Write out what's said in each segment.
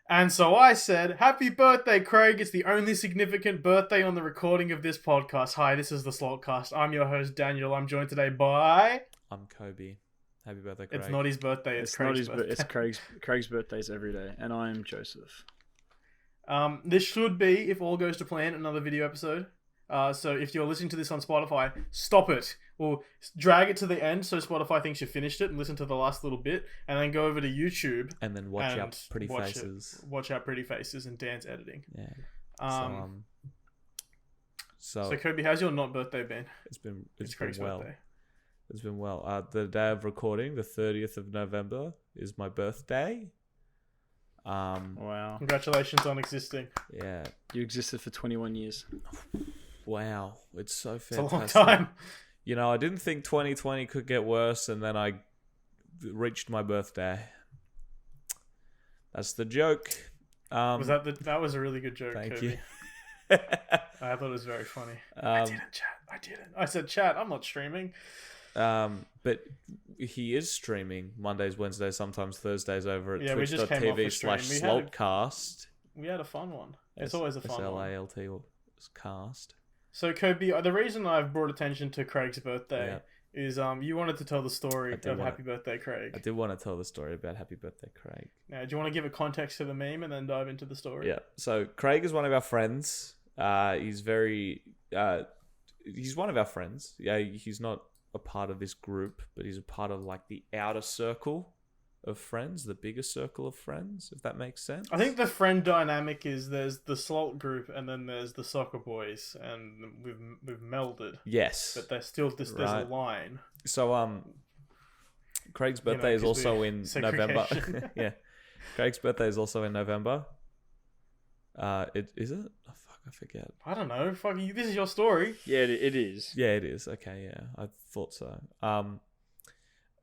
And so I said, happy birthday, Craig. It's the only significant birthday on the recording of this podcast. Hi, this is the Slaltcast. I'm your host, Daniel. I'm joined today by... I'm Coby. Happy birthday, Craig. It's not his birthday, it's Craig's birthday. It's Craig's birthday's every day. And I'm Joseph. This should be, if all goes to plan, another video episode. So if you're listening to this on Spotify, stop it. We'll drag it to the end so Spotify thinks you finished it and listen to the last little bit, and then go over to YouTube and then watch our pretty faces. Watch our pretty faces and Dan's editing. Yeah. So Coby, how's your not birthday been? It's been Craig's well. Birthday. It's been well. The day of recording, the 30th of November, is my birthday. Wow. Congratulations on existing. Yeah. You existed for 21 years. Wow. It's so fantastic. It's a long time. You know, I didn't think 2020 could get worse, and then I reached my birthday. That's the joke. That was a really good joke, Thank Coby. you. I thought it was very funny. I didn't. I said, chat, I'm not streaming. But he is streaming Mondays, Wednesdays, sometimes Thursdays over at twitch.tv/Slaltcast. We had a fun one. It's always a fun one. SLALT cast. So, Coby, the reason I've brought attention to Craig's birthday is you wanted to tell the story of Happy Birthday, Craig. I did want to tell the story about Happy Birthday, Craig. Now, do you want to give a context to the meme and then dive into the story? Yeah. So, Craig is one of our friends. He's one of our friends. Yeah, he's not a part of this group, but he's a part of like the outer circle of friends, the bigger circle of friends, if that makes sense. I think the friend dynamic is there's the Slalt group and then there's the soccer boys, and we've melded. Yes, but there's still there's a line. So Craig's birthday is also in November. Yeah, Craig's birthday is also in November. Is it? Oh, fuck, I forget. I don't know. Fuck you. This is your story. Yeah, it is. Yeah, it is. Okay, yeah, I thought so.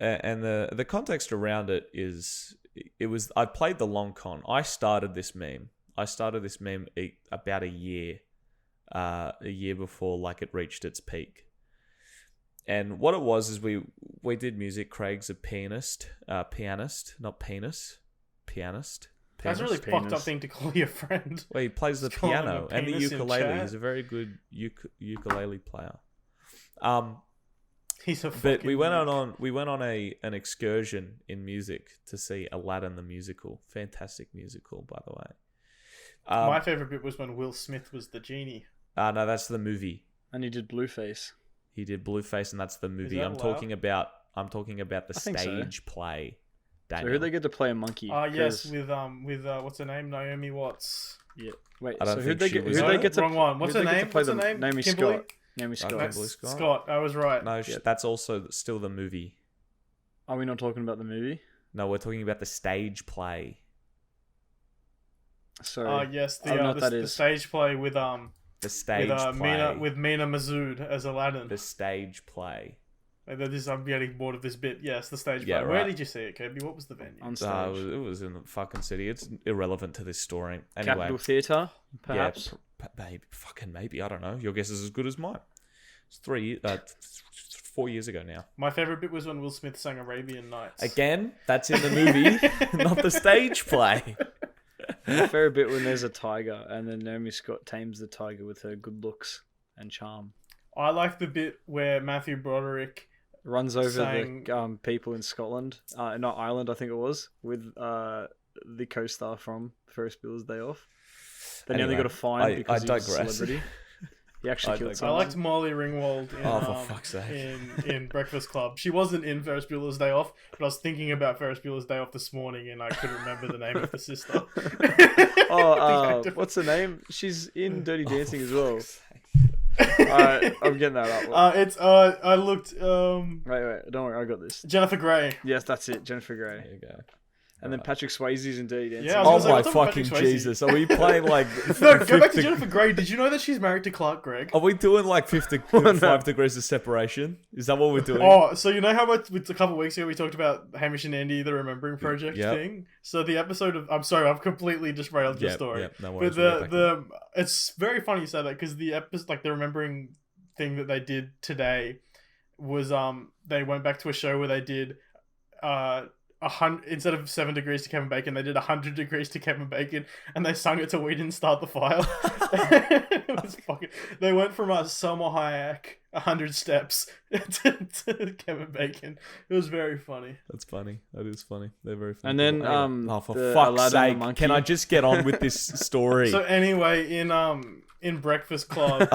And the context around it is, I played the long con. I started this meme about a year before like it reached its peak. And what it was is we did music. Craig's a pianist, not penis, pianist. That's a really fucked up thing to call your friend. Well, he plays the piano and the ukulele. He's a very good ukulele player. But we went on an excursion in music to see Aladdin the musical. Fantastic musical, by the way. My favorite bit was when Will Smith was the genie. No, that's the movie. And he did Blueface. He did Blueface, and that's the movie. That I'm talking about the stage play. Daniel. So who they get to play a monkey? Yes, with what's her name, Naomi Watts. Yeah. Wait. I don't so who think they get to? Wrong one. What's her name? Naomi Kimberly? Scott. Naomi Scott. Kimberly Scott. Scott. I was right. No, that's also still the movie. Are we not talking about the movie? No, we're talking about the stage play. So. Yes, the stage play with the stage play with Mina Masood as Aladdin. The stage play. I'm getting bored of this bit. Yes, the stage play. Yeah, right. Where did you see it, Coby? What was the venue? On stage. It was in the fucking city. It's irrelevant to this story. Anyway, Capitol Theatre, perhaps. Yeah, maybe. I don't know. Your guess is as good as mine. It's 4 years ago now. My favorite bit was when Will Smith sang Arabian Nights. Again, that's in the movie, not the stage play. My favorite bit when there's a tiger and then Naomi Scott tames the tiger with her good looks and charm. I like the bit where Matthew Broderick runs over the people in Scotland, not Ireland, I think it was, with the co-star from Ferris Bueller's Day Off. They nearly got a fine because he was a celebrity. He actually killed someone. I liked Molly Ringwald for fuck's sake. in Breakfast Club. She wasn't in Ferris Bueller's Day Off, but I was thinking about Ferris Bueller's Day Off this morning and I couldn't remember the name of the sister. What's her name? She's in Dirty Dancing as well. I'm getting that up. I looked. Wait, don't worry, I got this. Jennifer Grey. Yes, that's it, Jennifer Grey. There you go. And then Patrick Swayze's in Dirty Dancing. Yeah, oh my fucking Jesus! Are we playing like? No, go back to Jennifer Grey. Did you know that she's married to Clark Gregg? Are we doing like 5 degrees of separation? Is that what we're doing? Oh, so you know how much a couple of weeks ago we talked about Hamish and Andy, the Remembering Project thing. So the episode of, I'm sorry, I've completely derailed your story. Yep, no worries, but it's very funny you say that because the episode, like the Remembering thing that they did today, was they went back to a show where they did instead of 7 degrees to Kevin Bacon, they did 100 degrees to Kevin Bacon, and they sung it to "We Didn't Start the Fire." It was fucking. They went from Selma Hayek 100 steps to Kevin Bacon. It was very funny. That's funny. That is funny. They're very funny. And then for fuck's sake, can I just get on with this story? So anyway, in Breakfast Club,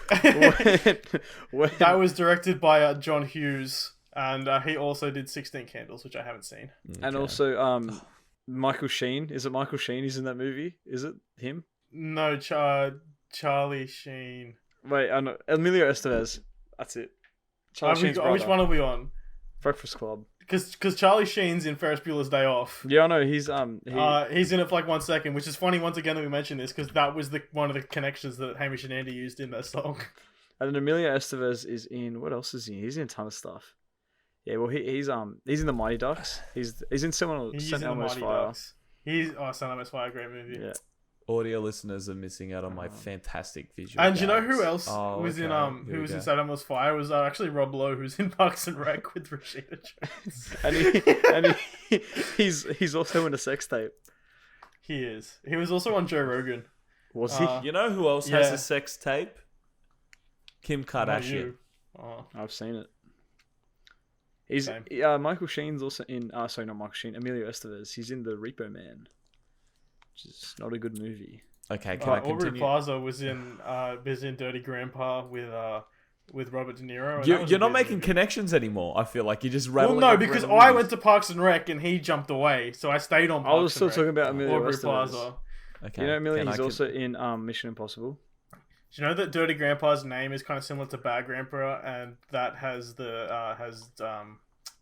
that was directed by John Hughes. And he also did 16 Candles, which I haven't seen. Okay. And also, Michael Sheen. Is it Michael Sheen who's in that movie? Is it him? No, Charlie Sheen. Wait, I know. Emilio Estevez. That's it. Which one are we on? Breakfast Club. Because Charlie Sheen's in Ferris Bueller's Day Off. Yeah, I know. He's in it for like 1 second, which is funny once again that we mentioned this, because that was one of the connections that Hamish and Andy used in that song. And then Emilio Estevez is in... What else is he in? He's in a ton of stuff. Yeah, well, he's in the Mighty Ducks. He's in St. Elmo's Fire. St. Elmo's Fire, great movie. Yeah. Audio listeners are missing out on my fantastic visual. And do you know who else was in St. Elmo's Fire? It was actually Rob Lowe, who's in Parks and Rec with Rashida Jones. and he's also in a sex tape. He is. He was also on Joe Rogan. Was he? You know who else has a sex tape? Kim Kardashian. I've seen it. Michael Sheen's also in. Sorry, not Michael Sheen. Emilio Estevez. He's in the Repo Man, which is not a good movie. Okay, can I continue? Aubrey Plaza was in Dirty Grandpa with Robert De Niro. You're not making connections anymore. I feel like you're just rattling. Well, no, because I went to Parks and Rec and he jumped away, so I stayed on. Parks I was still talking about Emilio Aubrey Estevez. Plaza. Okay, you know Emilio. He's also in Mission Impossible. Do you know that Dirty Grandpa's name is kind of similar to Bad Grandpa, and that has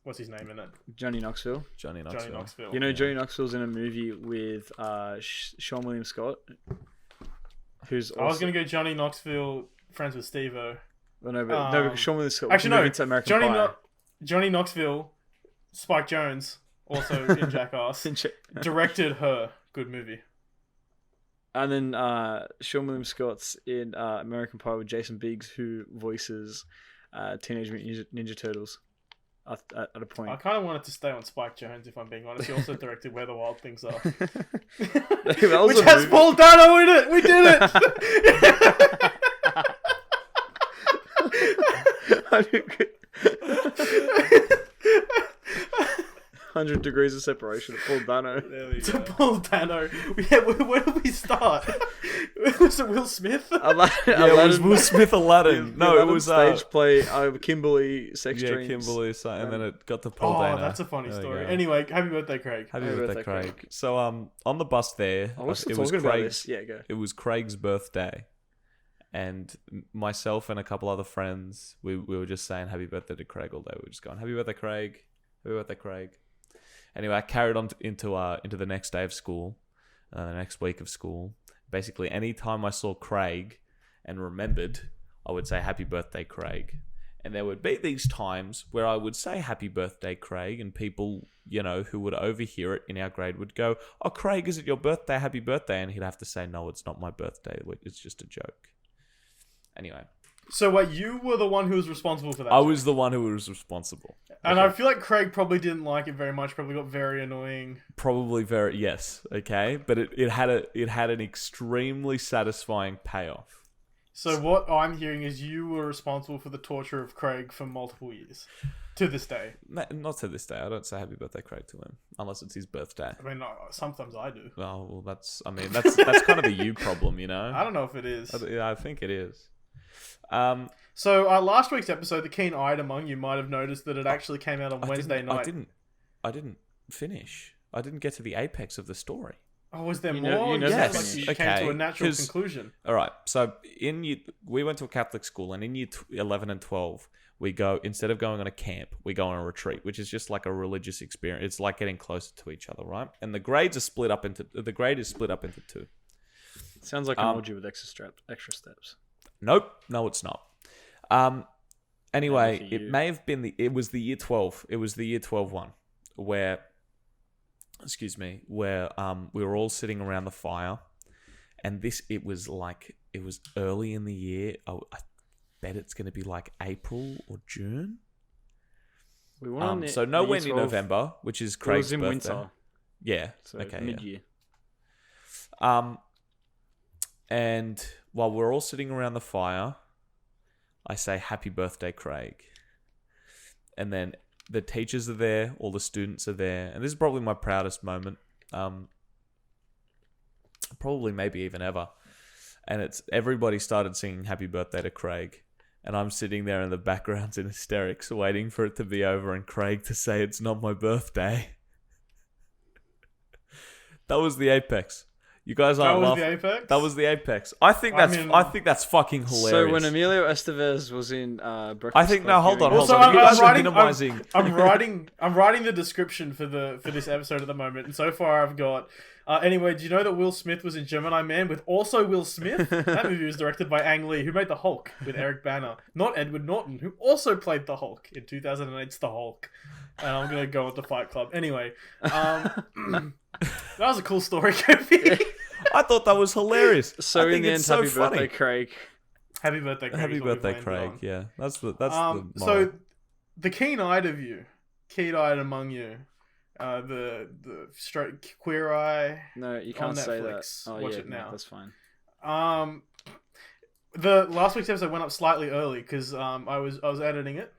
what's his name in it? Johnny Knoxville. Johnny Knoxville. You know, Johnny Knoxville's in a movie with Sean William Scott. Who's also... I was gonna go Johnny Knoxville, friends with Steve-O. Well, no, because Sean William Scott. Actually, no. Into American Pie. Johnny Knoxville, Spike Jonze, also in Jackass, directed Her. Good movie. And then Sean William Scott's in American Pie with Jason Biggs, who voices Teenage Mutant Ninja Turtles at a point. I kind of wanted to stay on Spike Jonze, if I'm being honest. He also directed Where the Wild Things Are. Which has Paul Dano in it! We did it! 100 degrees of separation at Paul Dano. To Paul Dano. Yeah, where did we start? Was it Will Smith? It was Will Smith Aladdin. No, it was stage play Kimberly sex dreams. Kimberly, and then it got to Paul Dano. Oh, that's a funny story. Anyway, happy birthday, Craig. Happy birthday, Craig. So on the bus there, it was Craig's. Yeah, go. It was Craig's birthday, and myself and a couple other friends, we were just saying happy birthday to Craig all day. We were just going happy birthday, Craig. Happy birthday, Craig. Anyway, I carried on into the next day of school, the next week of school. Basically, any time I saw Craig and remembered, I would say happy birthday, Craig. And there would be these times where I would say happy birthday, Craig, and people, who would overhear it in our grade would go, "Oh, Craig, is it your birthday? Happy birthday." And he'd have to say, "No, it's not my birthday. It's just a joke." Anyway. So wait, you were the one who was responsible for that? I was the one who was responsible. And I feel like Craig probably didn't like it very much, probably got very annoying. Probably very, yes, okay. But it had an extremely satisfying payoff. So what I'm hearing is you were responsible for the torture of Craig for multiple years. To this day. Not to this day. I don't say happy birthday, Craig, to him. Unless it's his birthday. I mean, sometimes I do. Oh, well, that's kind of a you problem, I don't know if it is. I think it is. So last week's episode, The Keen-Eyed Among You might have noticed that it actually came out on Wednesday night. I didn't finish. I didn't get to the apex of the story. Oh, was there more? Yes. You came to a natural conclusion. All right. So we went to a Catholic school, and in year 11 and 12, we go, instead of going on a camp, we go on a retreat, which is just like a religious experience. It's like getting closer to each other, right? And the grade is split up into two. Sounds like an orgy with extra steps. Nope. No, it's not. Anyway, it may have been it was the year 12. It was the year 12 one where we were all sitting around the fire, and it was early in the year. I bet it's going to be like April or June. We won So nowhere near November, which is Craig's birthday. It was in winter. Yeah. So okay. Mid-year. Yeah. And while we're all sitting around the fire, I say happy birthday, Craig. And then the teachers are there, all the students are there, and this is probably my proudest moment. Probably maybe even ever. And it's everybody started singing happy birthday to Craig. And I'm sitting there in the background in hysterics, waiting for it to be over and Craig to say it's not my birthday. That was the apex. You guys aren't laughing. That was the apex? That was the apex. I think that's fucking hilarious. So when Emilio Estevez was in Breakfast hold on. Also, you guys are minimizing. I'm writing the description for this episode at the moment, and so far I've got. Anyway, do you know that Will Smith was in Gemini Man with also Will Smith? That movie was directed by Ang Lee, who made The Hulk with Eric Bana, not Edward Norton, who also played The Hulk in 2008's The Hulk. And I'm gonna go with the Fight Club. Anyway, that was a cool story, Coby. I thought that was hilarious. So in the end, happy birthday, Craig. Happy birthday, Craig. Happy birthday, Craig. Yeah, that's the so the keen-eyed among you. The straight queer eye. No, you can't say that. Oh, watch it now. No, that's fine. The last week's episode went up slightly early because I was editing it,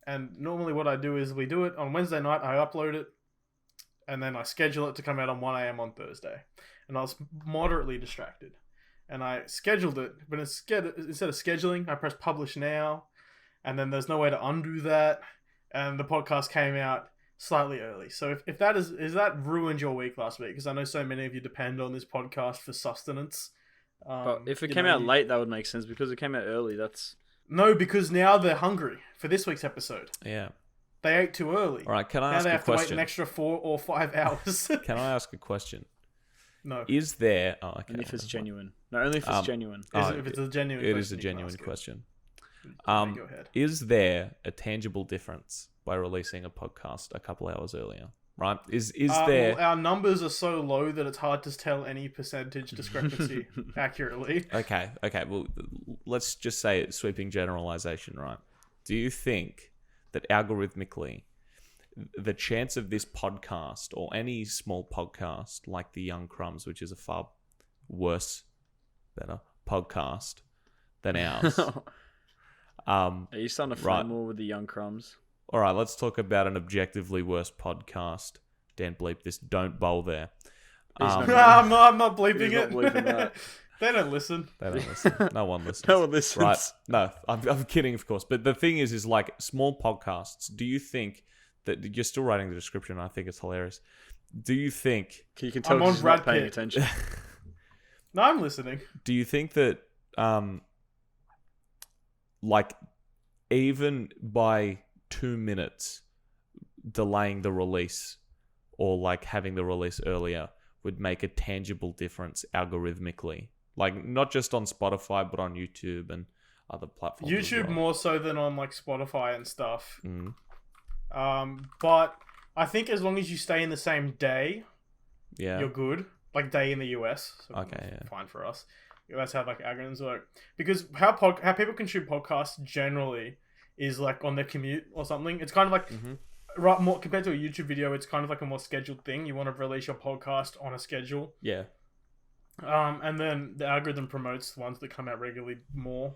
and normally what I do is we do it on Wednesday night. I upload it, and then I schedule it to come out on 1 a.m. on Thursday. And I was moderately distracted, and I scheduled it, but instead of scheduling, I pressed publish now, and then there's no way to undo that, and the podcast came out slightly early. So if that is that ruined your week last week? Because I know so many of you depend on this podcast for sustenance. But if it came out late, that would make sense. Because it came out early, that's... No, because now they're hungry for this week's episode. Yeah. They ate too early. All right, can I ask a question? Now they have to wait an extra 4 or 5 hours. Can I ask a question? No. Is there... Oh, okay. Only if it's genuine. No, only if it's genuine. If it's a genuine question. It is a genuine question. Go ahead. Is there a tangible difference by releasing a podcast a couple hours earlier? Right? Is there... Well, our numbers are so low that it's hard to tell any percentage discrepancy accurately. Okay. Well, let's just say it's sweeping generalization, right? Do you think that algorithmically the chance of this podcast or any small podcast like The Young Crumbs, which is a far better podcast than ours... Are you starting to fight more with The Young Crumbs? All right, let's talk about an objectively worse podcast. Dan, bleep this. Don't bowl there. I'm not bleeping it. Not bleeping that. They don't listen. No one listens. No one listens. Right? No, I'm kidding, of course. But the thing is like small podcasts. Do you think that you're still writing the description? I think it's hilarious. Do you think you can tell he's not paying attention? No, I'm listening. Do you think that like even by 2 minutes delaying the release or like having the release earlier would make a tangible difference algorithmically? Like not just on Spotify but on YouTube and other platforms. YouTube more so than on like Spotify and stuff. Mm. But I think as long as you stay in the same day, you're good. Like day in the US. So fine for us. That's how like algorithms work. Because how people consume podcasts generally is like on their commute or something. It's kind of like more compared to a YouTube video. It's kind of like a more scheduled thing. You want to release your podcast on a schedule. Yeah. And then the algorithm promotes the ones that come out regularly more.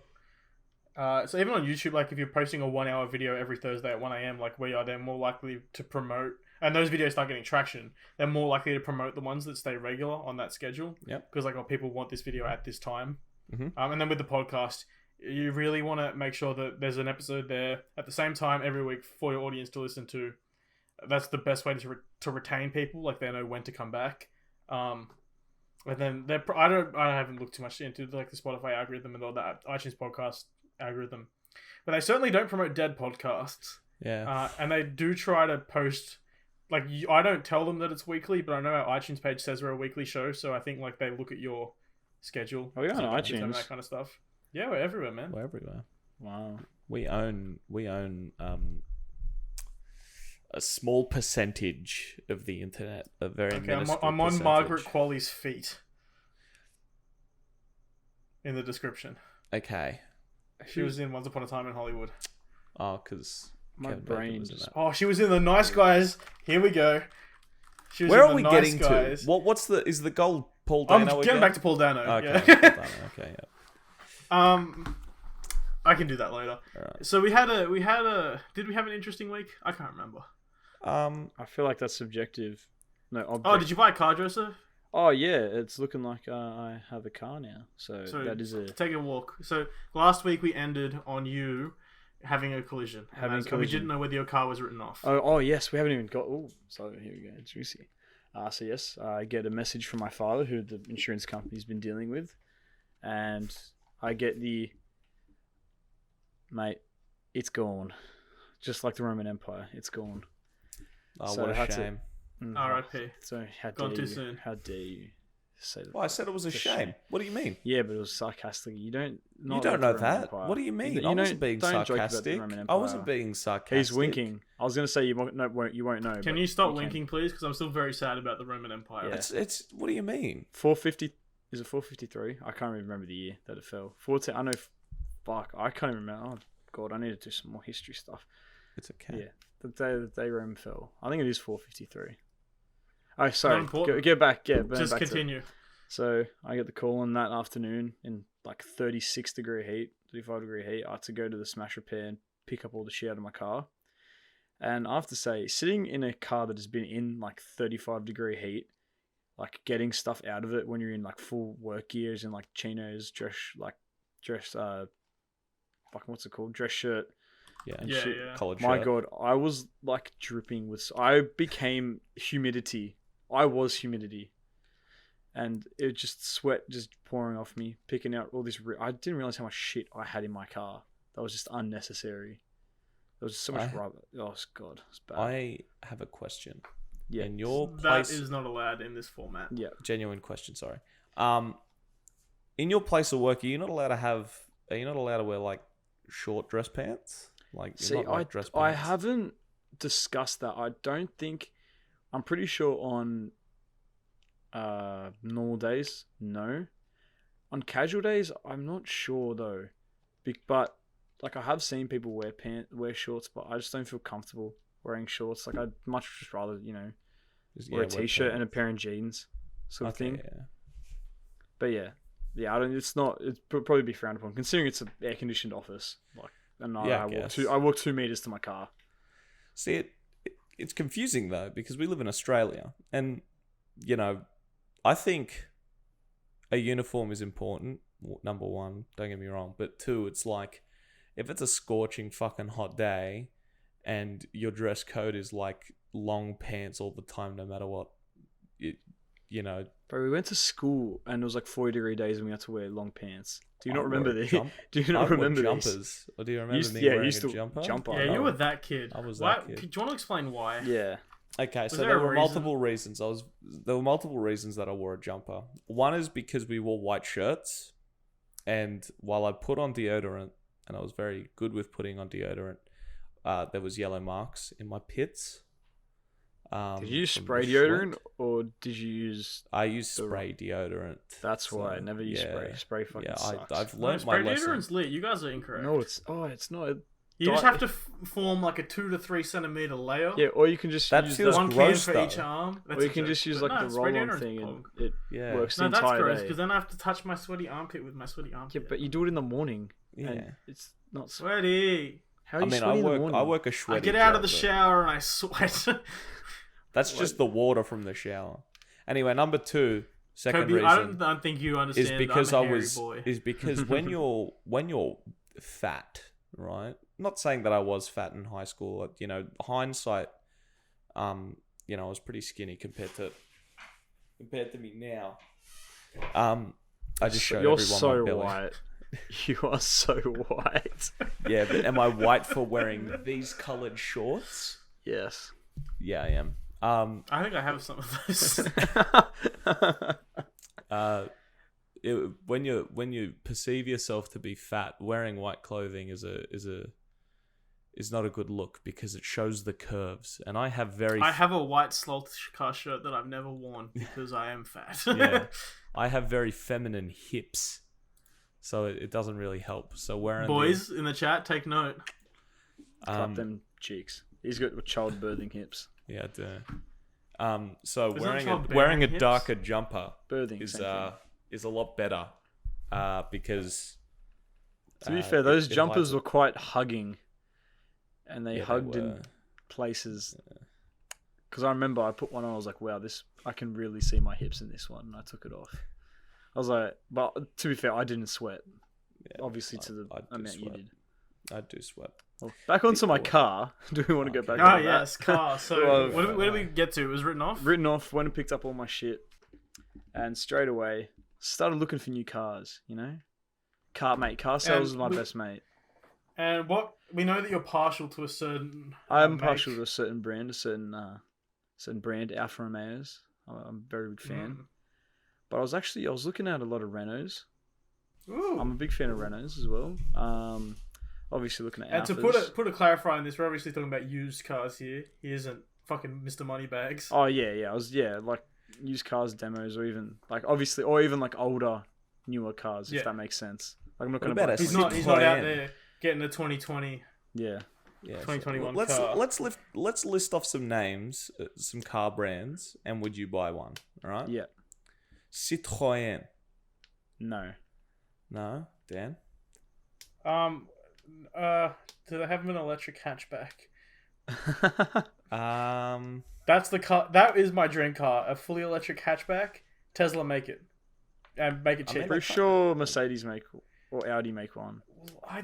So even on YouTube, like if you're posting a 1 hour video every Thursday at 1 a.m, like we are, they're more likely to promote. And those videos start getting traction. They're more likely to promote the ones that stay regular on that schedule. Yep. Because people want this video at this time. Mm-hmm. And then with the podcast, you really want to make sure that there's an episode there at the same time every week for your audience to listen to. That's the best way to retain people. Like they know when to come back. And then I haven't looked too much into like the Spotify algorithm and all that iTunes podcast algorithm, but they certainly don't promote dead podcasts. Yeah. And they do try to post. Like, I don't tell them that it's weekly, but I know our iTunes page says we're a weekly show, so I think, like, they look at your schedule. Are we on iTunes? That kind of stuff. Yeah, we're everywhere, man. We're everywhere. Wow. We own a small percentage of the internet, a very minuscule I'm on percentage. Margaret Qualley's feet. In the description. Okay. She was in Once Upon a Time in Hollywood. Oh, because... My Kevin Bacon brain was in just... that. Oh, she was in the Nice Guys. Here we go. She was Where in are the we Nice getting Guys. to? Is the goal Paul I'm Dano getting again? back to Paul Dano. Okay, Yeah. Paul Dano. Okay, yeah. I can do that later. Alright. So did we have an interesting week? I can't remember. I feel like that's subjective. No, object. Oh, did you buy a car, Joseph? Oh yeah, it's looking like I have a car now. So that is a... Take a walk. So last week we ended on you having a collision. And we didn't know whether your car was written off. Oh yes, we haven't even got... Oh, so here we go. It's juicy. So yes, I get a message from my father, who the insurance company's been dealing with. And I get the... Mate, it's gone. Just like the Roman Empire, it's gone. Oh, So what I a had to- shame. R.I.P. So how Gone dare too you? soon. How dare you say that? Well, I said it was a shame. What do you mean? Yeah, but it was sarcastic. You don't. You don't know that. What do you mean? I wasn't being sarcastic. I wasn't being sarcastic. He's winking. I was going to say you won't know. Can you stop winking, please? Because I'm still very sad about the Roman Empire. Yeah. It's. What do you mean? 450. Is it 453? I can't even remember the year that it fell. 14. I know. Fuck. I can't even remember. Oh god, I need to do some more history stuff. It's okay. Yeah, the day Rome fell. I think it is 453. Oh, sorry. important. Get back. Yeah, Just back continue. So I get the call on that afternoon in like 36-degree heat, 35-degree heat. I had to go to the smash repair and pick up all the shit out of my car. And I have to say, sitting in a car that has been in like 35-degree heat, like getting stuff out of it when you're in like full work gears and like chinos, dress, fucking what's it called? Dress shirt. Yeah. Collared My shirt. god, I was like dripping with... I became humidity. I was humidity. And it just sweat just pouring off me, picking out all this... I didn't realize how much shit I had in my car. That was just unnecessary. There was so much rubber. Oh, God. It's bad. I have a question. Yeah. In your That place... is not allowed in this format. Yeah. Genuine question, sorry. In your place of work, are you not allowed to wear like short dress pants? Like, See, dress pants? I haven't discussed that. I don't think... I'm pretty sure on normal days, no. On casual days, I'm not sure though. But like, I have seen people wear shorts, but I just don't feel comfortable wearing shorts. Like, I'd much just rather, wear a t-shirt and a pair of jeans, sort of thing. Yeah. But yeah, I don't. It's probably be frowned upon, considering it's an air-conditioned office. Like, and I walk 2 meters to my car. See, it's confusing though, because we live in Australia, and I think a uniform is important. Number one, don't get me wrong, but two, it's like, if it's a scorching fucking hot day, and your dress code is like long pants all the time, no matter what, Bro, we went to school and it was like 40-degree days and we had to wear long pants. Do you not remember these? Do you not remember jumpers? Or do you remember me wearing a jumper? Yeah, you were that kid. I was that kid. Do you want to explain why? Yeah. Okay, so there were multiple reasons. There were multiple reasons that I wore a jumper. One is because we wore white shirts, and while I put on deodorant, and I was very good with putting on deodorant, there was yellow marks in my pits. Did you use spray deodorant or did you use... I used spray deodorant. That's why I never use spray. Spray fucking sucks. I've learned my lesson. Spray deodorant's lit. You guys are incorrect. No, it's not. You just have to form like a 2 to 3 centimeter layer. Yeah, or you can just use one can for each arm. Or you can just use like the roll-on thing and it works the entire day. That's gross, because then I have to touch my sweaty armpit with my sweaty armpit. Yeah, but you do it in the morning. Yeah. And it's not sweaty. How are you sweaty in the morning? I work a sweaty I get out of the shower and I sweat. That's just the water from the shower. Anyway, number two, second Coby, reason. I don't think you understand. Is because when you're fat, right? Not saying that I was fat in high school. Hindsight, I was pretty skinny compared to me now. I just showed everyone my belly. White. You are so white. Yeah, but am I white for wearing these coloured shorts? Yes. Yeah, I am. I think I have some of those. When you perceive yourself to be fat, wearing white clothing is not a good look because it shows the curves. And I have a white Slalt car shirt that I've never worn because I am fat. Yeah, I have very feminine hips, so it doesn't really help. So wearing boys in the chat, take note. Clap them cheeks. He's got childbirthing hips. Yeah, I do. So Isn't wearing it called wearing a bearing darker jumper Birthing is same thing. is a lot better. Because To be fair, those it jumpers hides were quite hugging, and they Yeah, they hugged in were. places. Because I remember I put one on, I was like, wow, I can really see my hips in this one, and I took it off. I was like, but to be fair, I didn't sweat. Yeah, Obviously, to the I do amount you sweat. did. I do sweat. Well, back onto my Before. car. Do we want to go Okay. back Oh on that? yes, car. So Well, what did we get to? It was written off. Written off, went and picked up all my shit, and straight away started looking for new cars. Car sales is my best mate. And what we know that you're partial to a certain. I am make. partial to a certain brand, certain brand, Alfa Romeos. I'm a very big fan. But I was looking at a lot of Renaults. Ooh. I'm a big fan of Renaults as well. Obviously looking at And to Alphas. put a clarify on this, we're obviously talking about used cars here. He isn't fucking Mr. Moneybags. Oh yeah. Like used cars demos, or even like obviously, or even like older, newer cars, Yeah. if that makes sense. Like I'm not What going to about buy. a He's not out Citroën? there getting a 2020. Yeah. Yeah, 2021 let's car. let's list off some names, some car brands, and would you buy one? All right. Yeah. Citroën. No. No, Dan. Do they have an electric hatchback? Um, That's the car. That is my dream car. A fully electric hatchback. Tesla make it, and make it I cheap. mean, Pretty sure Mercedes make or Audi make one.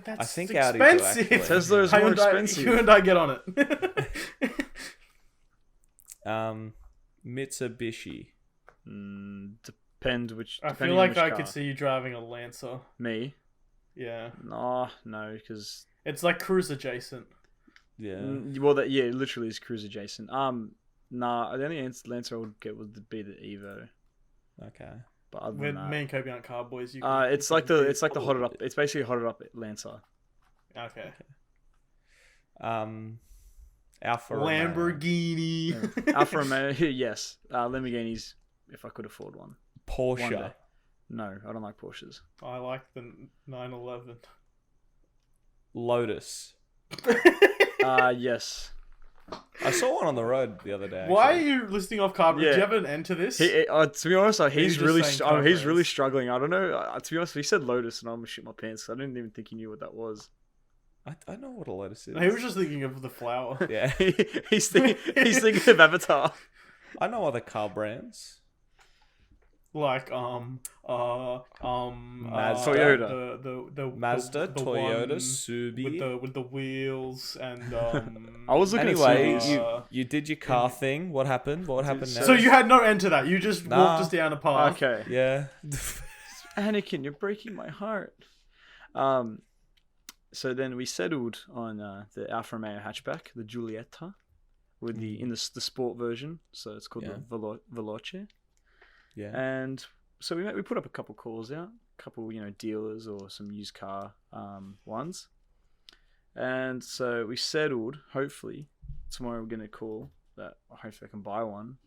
That's I think Audi do, expensive. actually. Tesla is more expensive. Hyundai get on it. Mitsubishi. Depend which. I depending feel on like which I car. could see you driving a Lancer. Me. Yeah, No, because it's like cruise adjacent. Yeah. it literally is cruise adjacent. Nah, the only Lancer I would get would be the Evo. Okay. But other When than me and Coby aren't car boys, you. that, it's like the hotted up. It's basically a hotted up Lancer. Okay. Alfa Romeo. Lamborghini. Alfa Romeo, yes. Lamborghinis, if I could afford one. One Porsche. day. No, I don't like Porsches. I like the 911. Lotus. Yes. I saw one on the road the other day. Why are actually. you listing off car brands? Yeah. Do you have an end to this? To be honest, he's just really, saying car he's really brands. struggling. I don't know. To be honest, he said Lotus, and I'm gonna shit my pants. 'Cause I didn't even think he knew what that was. I know what a Lotus is. He was just thinking of the flower. Yeah. he's thinking of Avatar. I know other car brands. Like Mazda. Toyota. The Mazda, the Toyota, one Subi. with the wheels and I was looking at Anyway, Subi's. you did your car thing. What happened? What happened now? So you had no end to that. You just Nah. walked us down a path. Okay. Yeah. Anakin, you're breaking my heart. So then we settled on the Alfa Romeo hatchback, the Giulietta, with the sport version. So it's called Yeah. the Veloce. Yeah. And so we put up a couple calls out, a couple dealers or some used car ones. And so we settled. Hopefully tomorrow we're gonna call that. Hopefully I can buy one.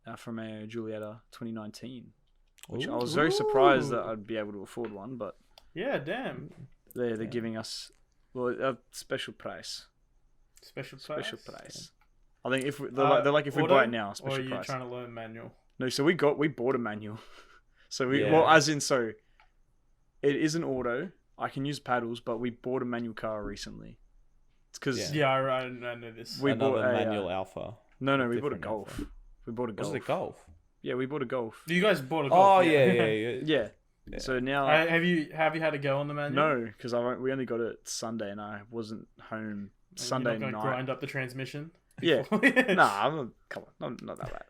Alfa Romeo Giulietta 2019. Which I was very surprised that I'd be able to afford one, but Yeah, damn. they're giving us a special price. Special price. I think if they're like if we auto, buy it now, or special are you price. trying to learn manual? No, so we bought a manual. So it is an auto. I can use paddles, but we bought a manual car recently. It's because Yeah, I know this. we Another bought a manual Alpha. No, we bought a Different Golf. Alpha. We bought a Golf. Was it Golf? Yeah, we bought a Golf. You guys bought a Oh Golf. yeah. Yeah. So now Have you had a go on the manual? no, because we only got it Sunday and I wasn't home Sunday You're not night. gonna grind up the transmission. Yeah. Nah. Nah, come on, not that bad.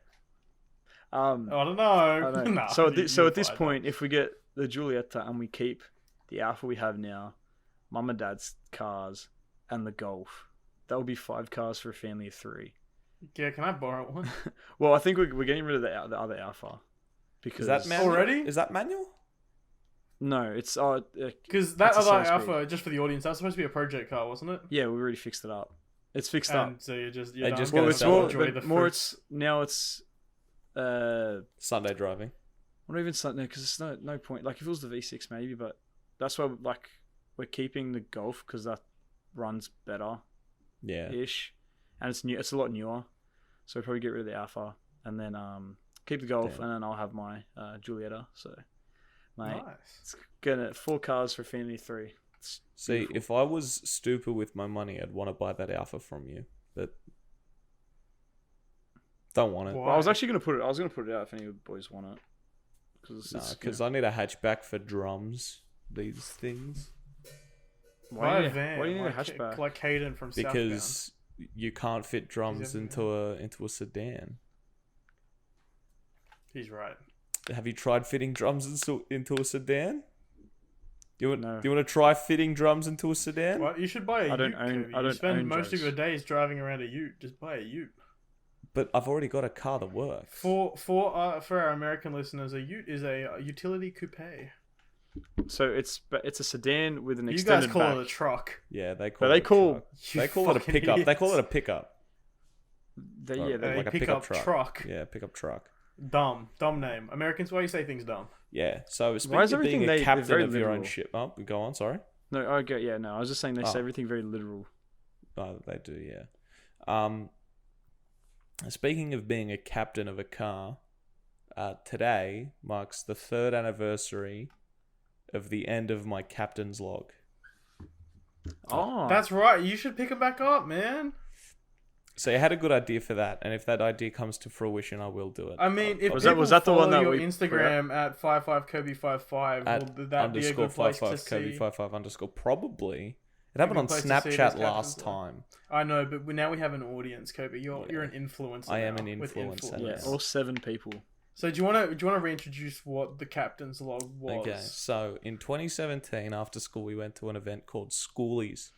I don't know. I know. Nah, so you at this fired point, if we get the Giulietta and we keep the Alpha we have now, Mum and Dad's cars, and the Golf, that will be 5 cars for a family of 3. that. Yeah, can I borrow one? Well, I think we're getting rid of the other Alpha because Is that manual? Already? Is that manual? no, it's Because that That's a other 7-speed. Alpha, just for the audience, that was supposed to be a project car, wasn't it? yeah, we already fixed it up. It's fixed up. And so you're They done. just Well, gonna it's sell more, it. enjoy but the more. fruits. It's Sunday driving. not even something because it's no point. Like if it was the V6 maybe, but that's why we're keeping the Golf because runs better Yeah. ish, and it's new. It's a lot newer, so we'll probably get rid of the Alpha and then keep the Golf, and then I'll have my Giulietta. So, mate, Nice. it's gonna 4 cars for Infinity 3. See, beautiful. if I was stupid with my money, I'd want to buy that Alpha from you, but don't want it. Why? Well, I was actually gonna put it. I was gonna put it out if any boys want it. Because I need a hatchback for drums. These things. Buy a van. Why do you need a like, hatchback? like Caden from Because you can't fit drums Southbound. into a sedan. He's right. Have you tried fitting drums into a sedan? Do you No. want to try fitting drums into a sedan? Well, you should buy a I don't ute. own- Kobe. I You don't spend own most of drugs. your days driving around a ute. Just buy a ute. But I've already got a car that works. For our American listeners, a ute is a utility coupe. So it's a sedan with an You extended guys call back. it a truck. Yeah, they But call it they a call- truck. You They call it a fucking pickup. They call it a idiots. pickup. They, Or yeah, they, like a pickup pickup truck. Yeah, pickup truck. Dumb name. Americans, why you say things dumb? Yeah. So speaking is of being everything a they're captain very of your own literal. ship. Oh, go on. Sorry. no, okay, yeah, no. I was just saying they say Oh. everything very literal. Oh, they do. Yeah. Speaking of being a captain of a car, today marks the 3rd anniversary of the end of my captain's log. Oh, That's right. You should pick it back up, man. So you had a good idea for that, and if that idea comes to fruition, I will do it. I mean, if Was people that the one follow that your we put Instagram at 55Kobe55, at will that be a good place to see? _Kobe55_ probably. It happened on good place to see this Snapchat captain's last log. time. I know, but now we have an audience, Kobe. You're an influencer. I am now, an with influencer, influence. yeah, yes. all 7 people. So do you want to reintroduce what the captain's log was? Okay, so in 2017, after school, we went to an event called Schoolies.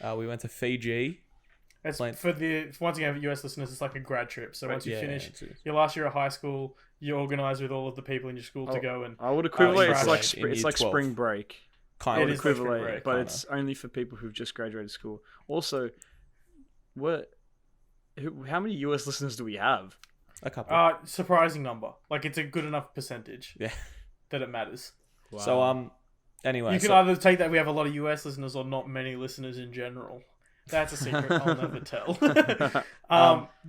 We went to Fiji. It's Like- for once again for US listeners, it's like a grad trip. So once you Yeah, finish it's- your last year of high school, you organise with all of the people in your school to Oh, go and I would equivalent. It's trash like in it's year like 12. spring break. Kind It of. is like spring Equivalent, break, but kinda. it's only for people who've just graduated school. Also, how many US listeners do we have? A couple. surprising number. Like it's a good enough percentage Yeah. that it matters. So anyway, You can either take that we have a lot of US listeners or not many listeners in general. That's a secret I'll never tell.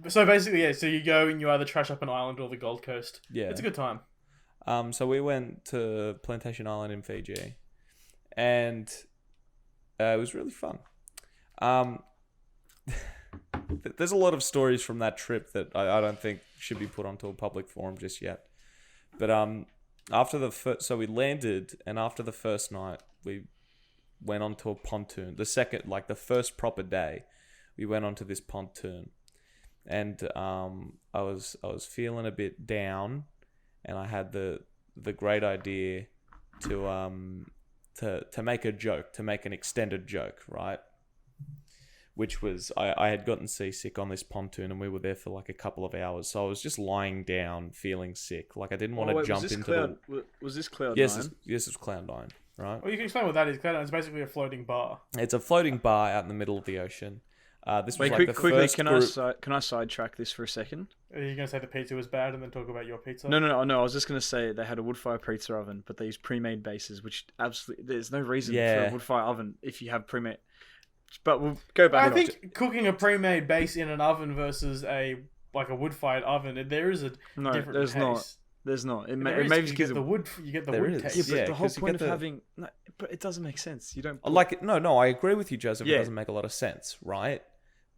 So basically, yeah. So you go and you either trash up an island or the Gold Coast. yeah. It's a good time. So we went to Plantation Island in Fiji, and it was really fun. There's a lot of stories from that trip that I don't think should be put onto a public forum just yet. But after so we landed, and after the first night, we went onto a pontoon. The first proper day, we went onto this pontoon, and I was feeling a bit down, and I had the great idea to make a joke, to make an extended joke, right? Which was I had gotten seasick on this pontoon, and we were there for like a couple of hours, so I was just lying down feeling sick. Like I didn't want to jump into Was this Cloud yes, 9? this was Cloud9, right? Well, you can explain what that is. It's basically a floating bar. It's a floating bar out in the middle of the ocean. This was Wait, like the quickly, first group. can I sidetrack this for a second? Are you going to say the pizza was bad and then talk about your pizza? No. I was just going to say they had a wood fire pizza oven, but they use pre-made bases, which absolutely there's no reason for a wood fire oven if you have pre-made. But we'll go back. I think cooking a pre-made base in an oven versus a wood-fired oven, there is a different there's taste. not. There's not. It There is, maybe 'cause gives you get the wood. You get the There wood is. taste. Yeah, but Yeah, the whole 'cause you point get of the- having. No, but it doesn't make sense. You don't. Like no, I agree with you, Joseph. Yeah. It doesn't make a lot of sense, right?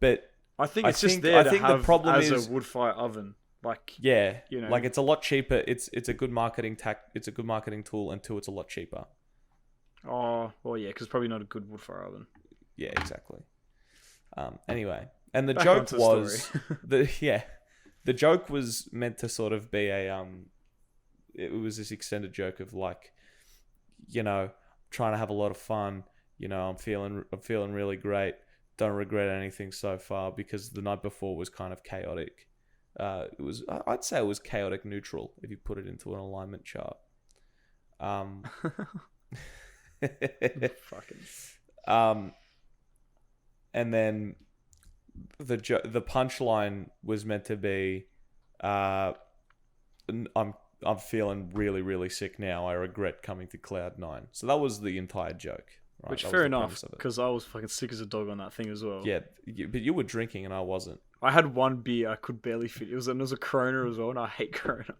But I think I it's just think- there I to think the have problem as is- a wood fire oven. Like yeah, You know. like it's a lot cheaper. It's a good marketing It's a good marketing tool, and two, it's a lot cheaper. oh well, yeah, because probably not a good wood fire oven. Yeah, exactly. Anyway, and the Back joke onto the was story. the joke was meant to sort of be it was this extended joke of like, trying to have a lot of fun. I'm feeling really great. Don't regret anything so far, because the night before was kind of chaotic. I'd say it was chaotic neutral if you put it into an alignment chart. Fucking. And then the punchline was meant to be, I'm feeling really, really sick now. I regret coming to Cloud9. So that was the entire joke, Right? Which That was fair the enough, premise of it. because I was fucking sick as a dog on that thing as well. Yeah, but you were drinking and I wasn't. I had one beer I could barely fit. It was a Corona as well, and I hate Corona.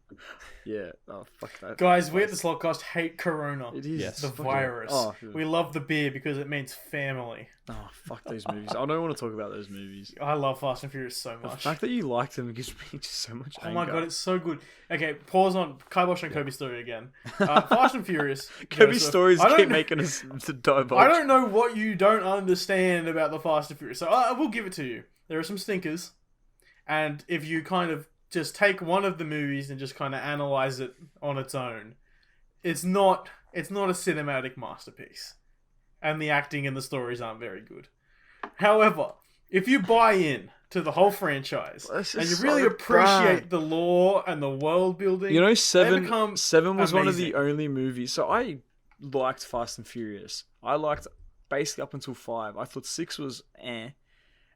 Yeah. Oh fuck that. Guys, we at the Slotcast hate Corona. It is Yes. The fucking- virus. Oh, We love the beer because it means family. oh, fuck those movies. I don't want to talk about those movies. I love Fast and Furious so The much. fact that you liked them gives me just so much Oh anger. my god, it's so good. Okay, pause on Kibosh and Coby's story again. Fast and Furious. Kobe's stories I don't keep know- making us to divulge. I don't know what you don't understand about the Fast and Furious, so I will give it to you. There are some stinkers, and if you kind of just take one of the movies and just kind of analyze it on its own, it's not a cinematic masterpiece, and the acting and the stories aren't very good. However, if you buy in to the whole franchise This and is you really so appreciate bad. the lore and the world building, You know, they Seven become was one of the amazing. only movies. So I liked Fast and Furious. I liked basically up until 5. I thought 6 was eh.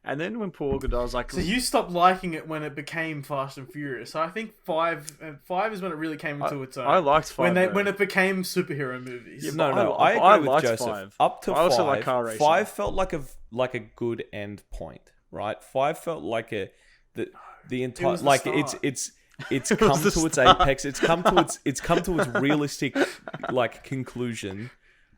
And then when Paul Godard was like... So you stopped liking it when it became Fast and Furious. So I think 5 is when it really came into its own. I liked 5. when it became superhero movies. Yeah, No, I I agree with liked Joseph. 5. Up to I also 5, like car racing. 5 felt like a good end point, right? 5 felt like the entire was the like start. it's come the to its start. apex. It's come to its realistic like conclusion,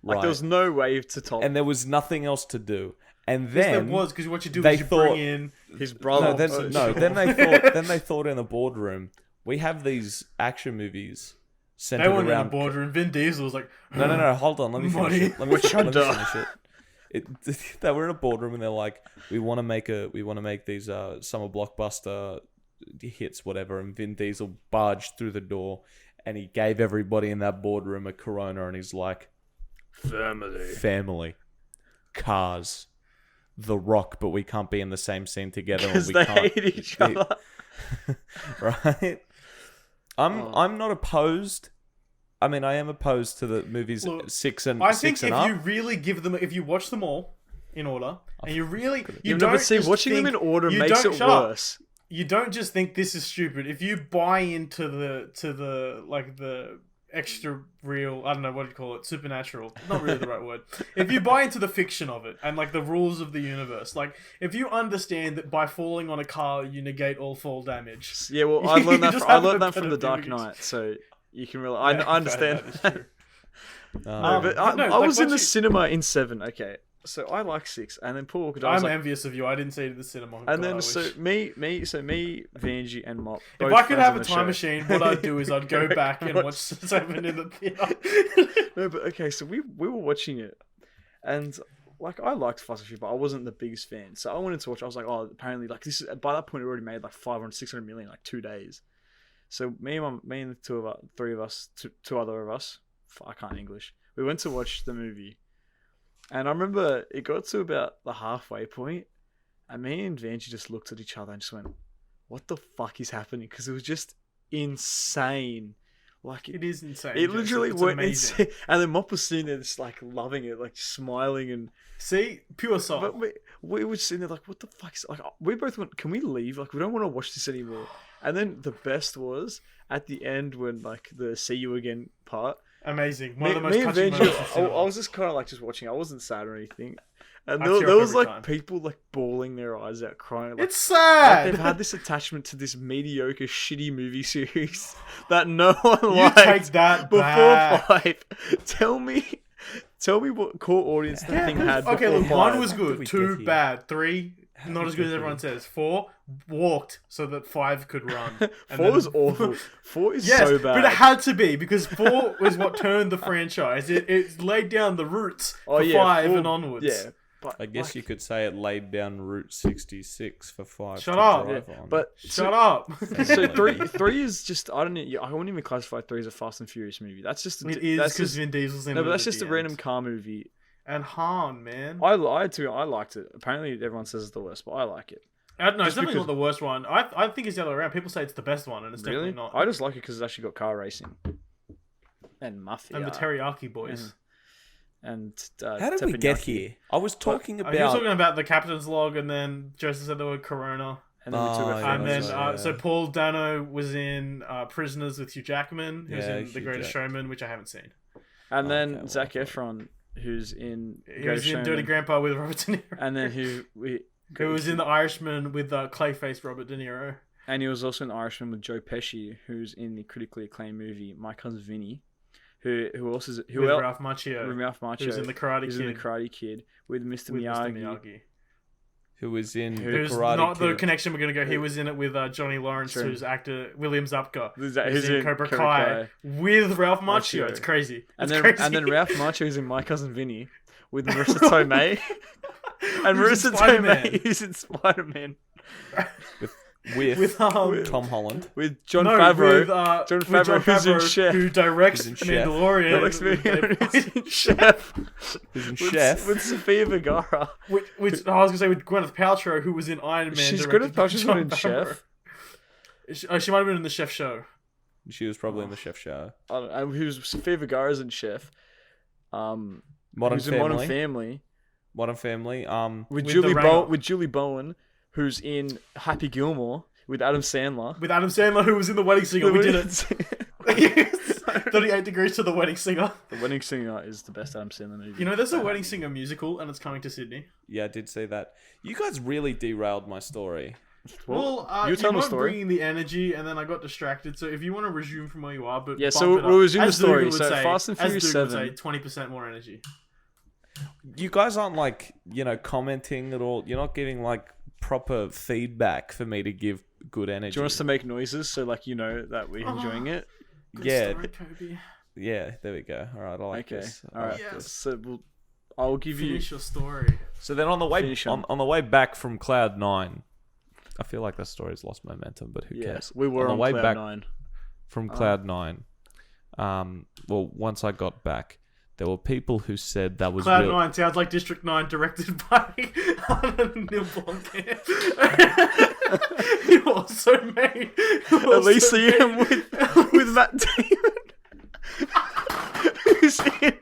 right? Like, there was no way to top and there was nothing else to do. And Yes, there then was, because what you do they is you thought- bring in... his brother. then they thought in the boardroom, we have these action movies centered They weren't in around the boardroom. Vin Diesel was like... No, hold on. Let me finish Money. it. Let me finish Shut it. They were in a boardroom and they're like, we want to make these summer blockbuster hits, whatever. And Vin Diesel barged through the door and he gave everybody in that boardroom a Corona and he's like, family, cars, The Rock, but we can't be in the same scene together Because and we they can't hate each other. right. I'm not opposed. I mean, I am opposed to the movies Look, 6 and I 6 think and if you up. really give them... If you watch them all in order, and you really... You Yeah, don't but see, just watching them think- in order you makes don't- it shut up. worse. You don't just think this is stupid. If you buy into the extra real, I don't know what you call it, supernatural, not really the right word. If you buy into the fiction of it and like the rules of the universe, like if you understand that by falling on a car you negate all fall damage. Yeah, well, I You learned that. just I have learned a that from better The Dark movies. Knight, so you can really. Yeah, I understand. that is true. No, but I, no, I like, was in once the you- cinema in 7. Okay, so I like 6, and then Paul Godard was I'm like, envious of you. I didn't see it at the cinema. and God, then I so wish. me, Vanjie, and Mop. If both I could friends have on a the time show. machine, what I'd do is I'd go back and watch 7 in the theater. No, but okay, so we were watching it, and like I liked Fast and Furious, but I wasn't the biggest fan. So I wanted to watch. I was like, oh, apparently, like this is by that point it already made like 500, 600 million, like 2 days. So me and the two other of us, I can't English. We went to watch the movie, and I remember it got to about the halfway point, and me and Vanjie just looked at each other and just went, "What the fuck is happening?" Because it was just insane. Like It is insane. it Joseph. literally It's went amazing. insane. And then Mop was sitting there just like loving it, like smiling, and See, pure soul. but we were sitting there like, what the fuck is like? We both went, can we leave? Like, we don't want to watch this anymore. And then the best was at the end when like the see you again part. Amazing. One Me, of the most me and touching Vanjie, moments of I cinema. was just kind of like just watching. I wasn't sad or anything. And I there, tear there up was every like time. people like bawling their eyes out, crying. Like, It's like sad. they've had this attachment to this mediocre, shitty movie series that no one You liked take that before back. 5. Tell me what core audience that thing had. Okay, before look, 5. 1 was How did good. we 2 get here? bad. 3 not did as we good as get everyone here? says. 4 walked so that 5 could run. And 4 then- was awful. 4 is Yes, so bad. but it had to be because 4 was what turned the franchise. It laid down the roots for 5 4 and onwards. Yeah, but I guess like, you could say it laid down Route 66 for 5 Shut to up. drive yeah, on. but Shut up. So three is just I wouldn't even classify 3 as a Fast and Furious movie. That's just It is that's because just Vin Diesel's in no, it but that's at just a the random end. car movie. And Han, man. I liked it. Apparently everyone says it's the worst, but I like it. I don't know, it's just definitely because- not the worst one. I think it's the other way around. People say it's the best one, and it's Really? definitely not. I just like it because it's actually got car racing and mafia And the Teriyaki Boys. Mhm. and how did we get teppanyaki. here? I was talking You were about. talking about the captain's log, and then Joseph said the word Corona. And then we took Oh, a yeah, And family. then, yeah. so Paul Dano was in Prisoners with Hugh Jackman, who's Yeah, in The Hugh Greatest Jack- Showman, which I haven't seen. And then Okay, Zac well, Efron who's in He was in Dirty Grandpa with Robert De Niro. And then who was in The Irishman with Clayface Robert De Niro. And he was also in The Irishman with Joe Pesci, who's in the critically acclaimed movie My Cousin Vinny. With Ralph Macchio. Ralph Macchio. Who's in The Karate Kid. Who's in The Karate Kid. With Mr. Miyagi. Who was in The Who's Karate not Kid. The connection we're going to go. He was in it with Johnny Lawrence, who's actor William Zabka. Who's in Cobra Kai with Ralph Macchio. It's crazy. And then Ralph Macchio is in My Cousin Vinny with Marissa Tomei. And Marissa Tomei is in Spider-Man. With Tom Holland. With Jon Favreau. Jon Favreau, who's in Chef. Who directs Mandalorian. Who's in Chef. Who's in Chef. With Sofia Vergara. Which I was going to say with Gwyneth Paltrow, who was in Iron Man. She's Gwyneth Paltrow in Chef. She might have been in the Chef show. She was probably in the Chef show. I don't know. Who's Sofia Vergara's in Chef. Modern Family. Modern Family. With Julie Bowen, who's in Happy Gilmore with Adam Sandler. With Adam Sandler, who was in The Wedding Singer. We did it. 38 Degrees to The Wedding Singer. The Wedding Singer is the best Adam Sandler movie. You know, there's a Wedding Singer musical, and it's coming to Sydney. Yeah, I did say that. You guys really derailed my story. Well, you weren't bringing the energy, and then I got distracted. So if you want to resume from where you are, but yeah, so we'll resume the story. So Fast and Furious 7, would say 20% more energy. You guys aren't commenting at all. You're not giving proper feedback for me to give good energy. Do you want us to make noises so that we're enjoying it? Good story, Coby. Yeah, there we go. All right, I like this. All right, yes. So I'll give Finish your story. So then on the way back from Cloud 9, I feel like that story's lost momentum, but who cares? We were on the way Cloud 9. From Cloud 9. Once I got back, there were people who said that was Cloud 9 sounds like District 9, directed by Neil Blomkamp. You also made Elysium with Matt Damon. Who's in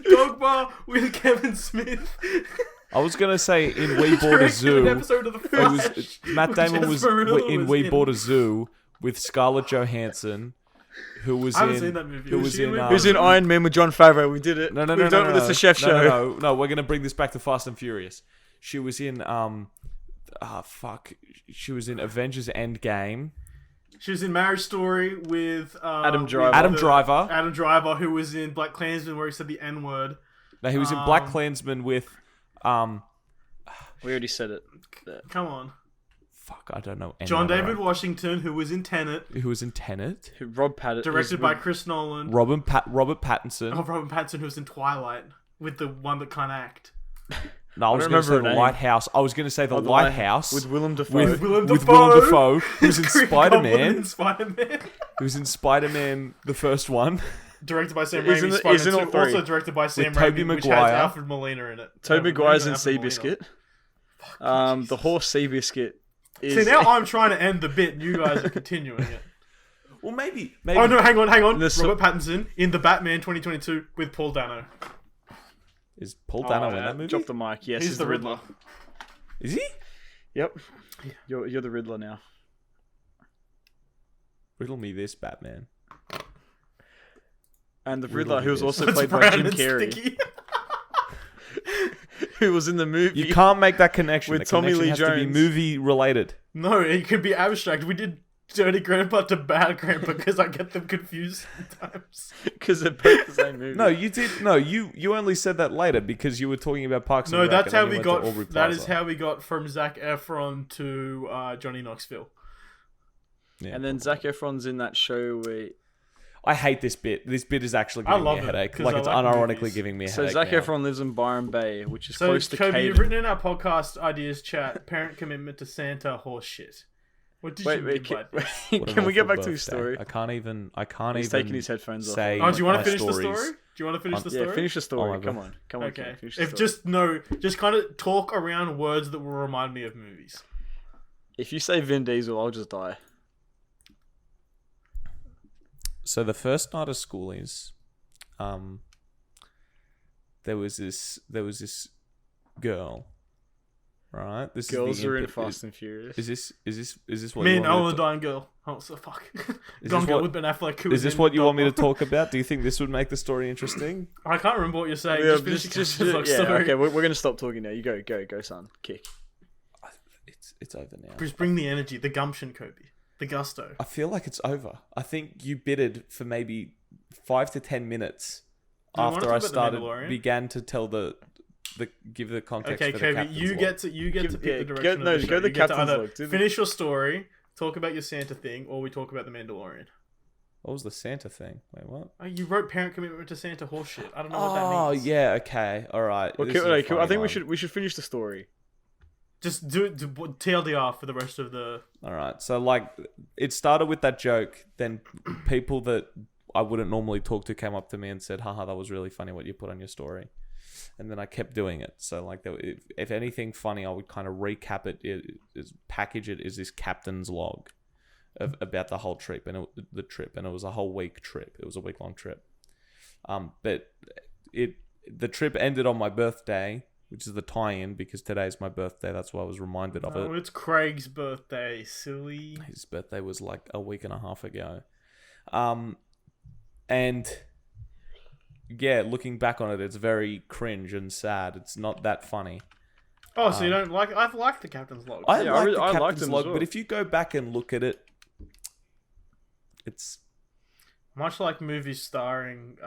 Dogma with Kevin Smith. I was gonna say in We Bought a Zoo. Matt Damon was in We Bought a Zoo with Scarlett Johansson. Who was I haven't seen that movie. Who's in Iron Man with Jon Favreau? We did it. No. It's a chef show. No, we're gonna bring this back to Fast and Furious. She was in She was in Avengers Endgame. She was in Marriage Story with Adam Driver. Adam Driver, who was in Black Klansman, where he said the N word. No, he was in Black Klansman with. We already said it. Come on. Fuck, I don't know. John David Washington, who was in Tenet. Rob Pattinson. Directed by Chris Nolan. Robert Pattinson. Oh, Robert Pattinson, who was in Twilight, with the one that can't act. No, I was going to say The Lighthouse. I was going to say The Lighthouse. With Willem Dafoe. With Willem Dafoe. Who's in Spider-Man. Who's in Spider-Man, the first one. Directed by Sam Raimi. Spider-Man 2, also directed by Sam Raimi, which has Alfred Molina in it. Tobey Maguire's in Seabiscuit. The horse Seabiscuit. See, now I'm trying to end the bit, and you guys are continuing it. Well, maybe. Oh, no, hang on. Robert Pattinson in The Batman 2022 with Paul Dano. Is Paul Dano in that movie? Drop the mic. Yes, he's the Riddler. Is he? Yep. You're the Riddler now. Riddle me this, Batman. And the Riddler, who was also played by Jim Carrey. Who was in the movie. You can't make that connection. With Tommy Lee Jones. It has to be movie related. No, it could be abstract. We did Dirty Grandpa to Bad Grandpa because I get them confused sometimes. Because they're both the same movie. No, you did. No, you only said that later because you were talking about Parks and Rec. No, that's how we got. That is how we got from Zac Efron to Johnny Knoxville. Yeah. And then Zac Efron's in that show where. I hate this bit. This bit is actually giving me a headache. Like, it's unironically giving me a headache. So Zac Efron lives in Byron Bay, which is close to Coby, Caden. you've written in our podcast ideas chat, parent commitment to Santa horse shit. What did you mean by this? Can we get back to his story? I can't even. He's taking his headphones off. Do you want to finish the story? Do you want to finish the story? Yeah, finish the story. Come on. Okay. Just kind of talk around words that will remind me of movies. If you say Vin Diesel, I'll just die. So the first night of schoolies, there was this girl Right? This Girls is are in Fast and Furious. Is this what Me you and want me Owen to Dying Girl. Oh, so fuck. Is Gone this Girl what- with Ben Affleck. Who Is was this in what you want me to Dogma. talk about? Do you think this would make the story interesting? I can't remember what you're saying. Yeah, just finish the Captain's Log story. okay, we're gonna stop talking now. You go, son. Kick. It's over now. Just bring the energy, the gumption, Coby. The gusto. I feel like it's over. I think you bitted for maybe 5 to 10 minutes Do you want to after I talk about The started Mandalorian? began to tell give the context Okay, for the Coby, captain's you log. get to pick the direction of the show. go the You get to Captain's either Log, do the- finish your story, talk about your Santa thing, or we talk about the Mandalorian. What was the Santa thing? Wait, what? Oh, you wrote parent commitment to Santa horseshit. I don't know what that Oh, means. yeah, okay. All right. Well, This is a I funny think one. we should finish the story. Just do TLDR for the rest of the. All right. So, like, it started with that joke. Then people that I wouldn't normally talk to came up to me and said, haha, that was really funny what you put on your story. And then I kept doing it. So, like, if anything funny, I would kind of recap it, package it as this captain's log about the whole trip. And it was a whole week trip. It was a week-long trip. But the trip ended on my birthday, which is the tie-in because today's my birthday. That's why I was reminded of Oh, it. it's Craig's birthday, silly. His birthday was like a week and a half ago. And yeah, looking back on it, it's very cringe and sad. It's not that funny. Oh, so you don't like? I've liked the Captain's Log. I Yeah, like the I liked Captain's him as log, well. but if you go back and look at it, it's Much like movies starring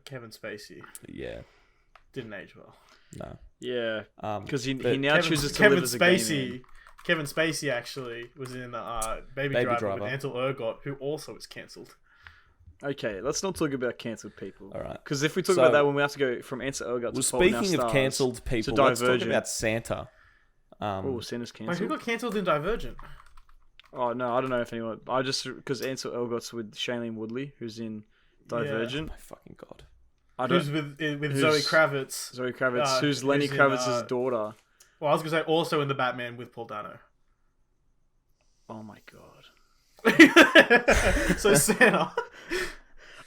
Kevin Spacey, yeah, didn't age well. no. Yeah, because he but now chooses to live as a gay man. Kevin Spacey actually was in Baby Driver with Ansel Elgort, who also is cancelled. Okay, let's not talk about cancelled people. All right. Because if we talk So- about that, when we have to go from Ansel Elgort to Fault in Our Speaking of Stars cancelled people, to let's talk Divergent. about Santa. Oh, Santa's Wait, who cancelled. got cancelled in Divergent? Oh no, I don't know if anyone. I just because Ansel Elgort's with Shailene Woodley, who's in Divergent. My fucking god. I don't. Who's with who's- Zoe Kravitz? Zoe Kravitz, who's who's Lenny in, Kravitz's daughter. Well, I was gonna say also in the Batman with Paul Dano. Oh my god. So Santa.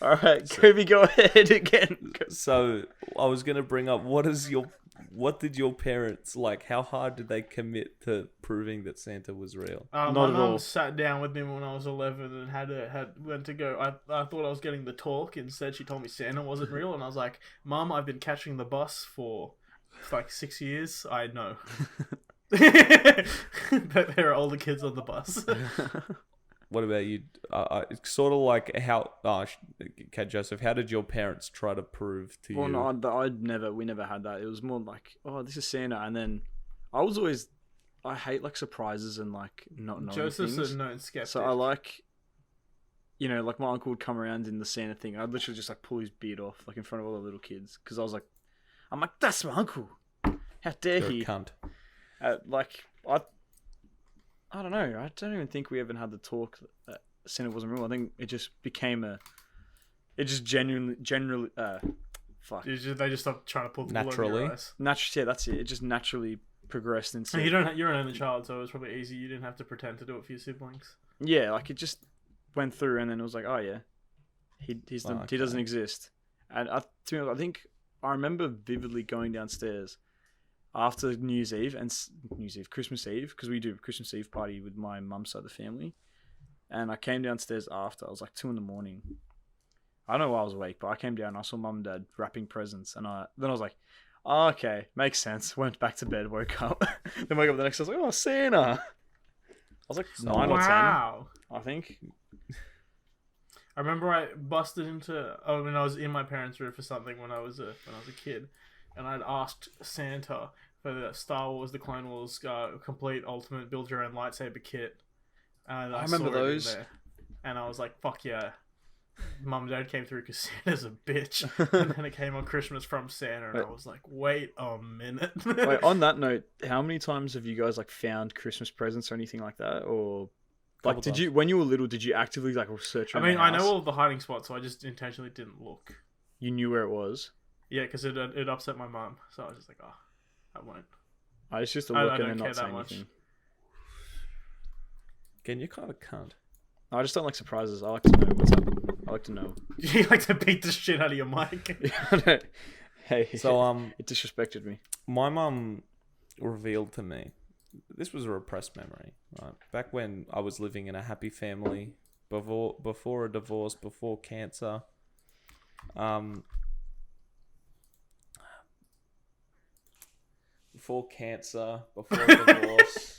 All right, Kobe, go ahead again. So I was gonna bring up what did your parents like? How hard did they commit to proving that Santa was real? My Not at mum all. sat down with me when I was 11 and went to go. I thought I was getting the talk. Instead, she told me Santa wasn't real, and I was like, "Mum, I've been catching the bus for like 6 years. I know." But there are older kids on the bus. What about you? It's sort of like how, Kat Joseph, how did your parents try to prove to Well, you? no, we never had that. It was more like, oh, this is Santa, and then I hate like surprises and like not knowing Joseph's things. a known skeptic. So I like, like my uncle would come around in the Santa thing. I'd literally just like pull his beard off, like in front of all the little kids, because I'm like, that's my uncle. How dare You're a he? cunt. I don't know. I don't even think we even had the talk that Santa wasn't real. I think it just became it just generally, fuck. They just stopped trying to pull the wool over Naturally. your eyes. Yeah, that's it. It just naturally progressed into. You're an only child, so it was probably easy. You didn't have to pretend to do it for your siblings. Yeah, like it just went through, and then it was like, oh yeah, he doesn't exist. And I think I remember vividly going downstairs after Christmas Eve, because we do a Christmas Eve party with my mum's side of the family, and I came downstairs after. I was like 2 a.m. I don't know why I was awake, but I came down and I saw mum and dad wrapping presents, and then I was like, oh, okay, makes sense. Went back to bed, woke up, then woke up the next day. I was like, oh, Santa. I was like 9 or 10, Wow. I think. I remember I busted into when I was in my parents' room for something when I was a kid, and I'd asked Santa for the Star Wars: The Clone Wars complete ultimate build your own lightsaber kit. And I remember saw it in those. there, and I was like, "Fuck yeah!" Mum and Dad came through because Santa's a bitch, and then it came on Christmas from Santa, and I was like, "Wait a minute." Wait, on that note, how many times have you guys like found Christmas presents or anything like that, or like Couple times. when you were little, did you actively like search I around mean, the I know house? all of the hiding spots, so I just intentionally didn't look. You knew where it was. Yeah, because it upset my mum, so I was just like, "Oh, I won't." I was just to I look and don't then care not say that much. anything. Again, you kind of can't. I just don't like surprises. I like to know what's up. I like to know. You like to beat the shit out of your mic. Hey, So it disrespected me. my mum revealed to me this was a repressed memory, right? Back when I was living in a happy family, before a divorce, before cancer. Before cancer, before a divorce.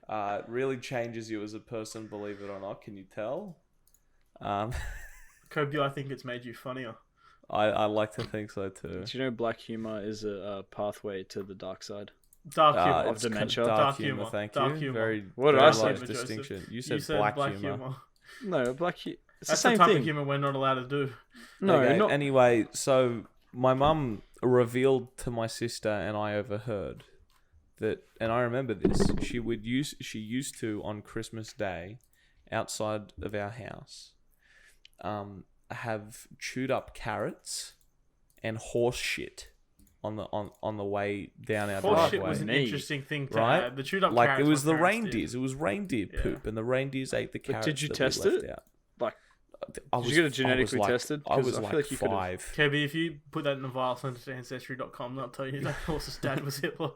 It really changes you as a person, believe it or not. Can you tell? Coby, I think it's made you funnier. I like to think so too. Do you know black humor is a pathway to the dark side? Dark humor of dementia. Dark humor, thank you. Humor. Very, what did very I say? large distinction. You said black humor. No, black humor. It's That's the same the type thing. of humor we're not allowed to do. No, okay, not... Anyway, so my mum revealed to my sister, and I overheard that, and I remember this. She used to on Christmas Day, outside of our house, have chewed up carrots and horse shit on the way down our Horse driveway. shit was an interesting thing to right? add. The chewed up like carrots. it was the my parents reindeers. did. It was reindeer poop, and the reindeers ate the carrots. Did you that test we left it? Out. Like, I did you get it genetically tested? I was feel like like you could've- 5. Kobe, if you put that in a vial, send it to Ancestry.com, they'll tell you that horse's dad was Hitler.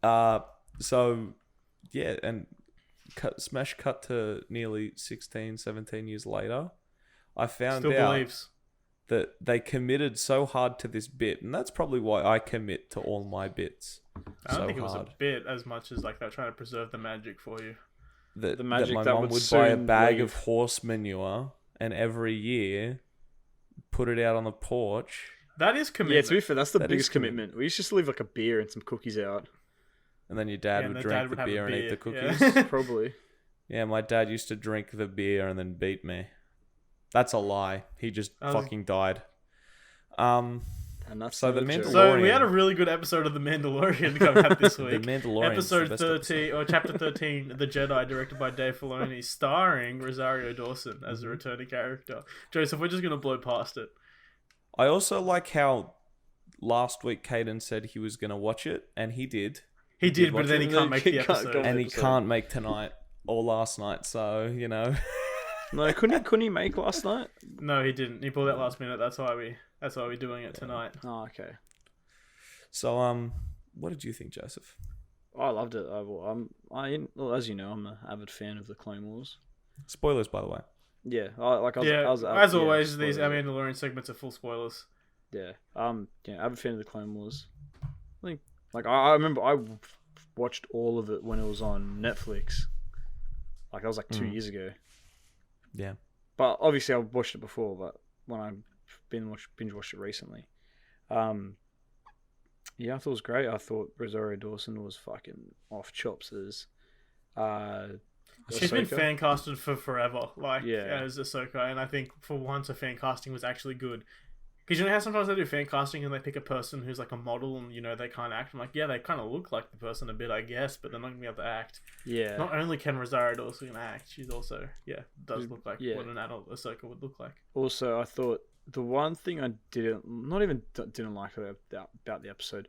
So, yeah, and cut to nearly 16, 17 years later, I found Still out believes. that they committed so hard to this bit, and that's probably why I commit to all my bits. I don't so think it was hard. a bit as much as like they're trying to preserve the magic for you. The magic my that mum would would buy a soon bag leave. of horse manure, and every year put it out on the porch, That is commitment. Yeah, to be fair, that's the That biggest is commitment. commitment. We used to just leave like a beer and some cookies out. and then your dad and would the drink dad the would have beer a and eat the beer, cookies. yeah. Probably. Yeah, my dad used to drink the beer and then beat me. That's a lie. He just fucking died. And that's So no the joke. Mandalorian- So we had a really good episode of The Mandalorian coming out this The week. Mandalorian. Episode 13, or chapter 13, The Jedi, directed by Dave Filoni, starring Rosario Dawson as a returning character. Joseph, we're just going to blow past it. I also like how last week Caden said he was going to watch it, and he did. He did, watch but then it. he can't make the He can't episode. go- And he episode. can't make tonight or last night, so, you know. No, couldn't he make last night? No, he didn't. He pulled out last minute. That's why we're doing it tonight. Oh, okay. So, what did you think, Joseph? I loved it. Well, as you know, I'm an avid fan of the Clone Wars. Spoilers, by the way. Yeah, As always, these Mandalorian segments are full spoilers. Yeah, avid fan of the Clone Wars. I think, I remember I watched all of it when it was on Netflix. Like that was like 2 years ago. Yeah. But obviously, I've watched it before. But when I've binge watched it recently, yeah, I thought it was great. I thought Rosario Dawson was fucking off chops as She's been Ahsoka. fan casted for forever, Yeah. as Ahsoka, and I think for once her fan casting was actually good. Because you know how sometimes they do fan casting and they pick a person who's like a model and you know they can't act. I'm like, yeah, they kind of look like the person a bit, I guess, but they're not gonna be able to act. Yeah, Not only can Rosario Dawson act, she's also does look like Yeah. what an adult Ahsoka would look like. Also, I thought the one thing I didn't like about the episode,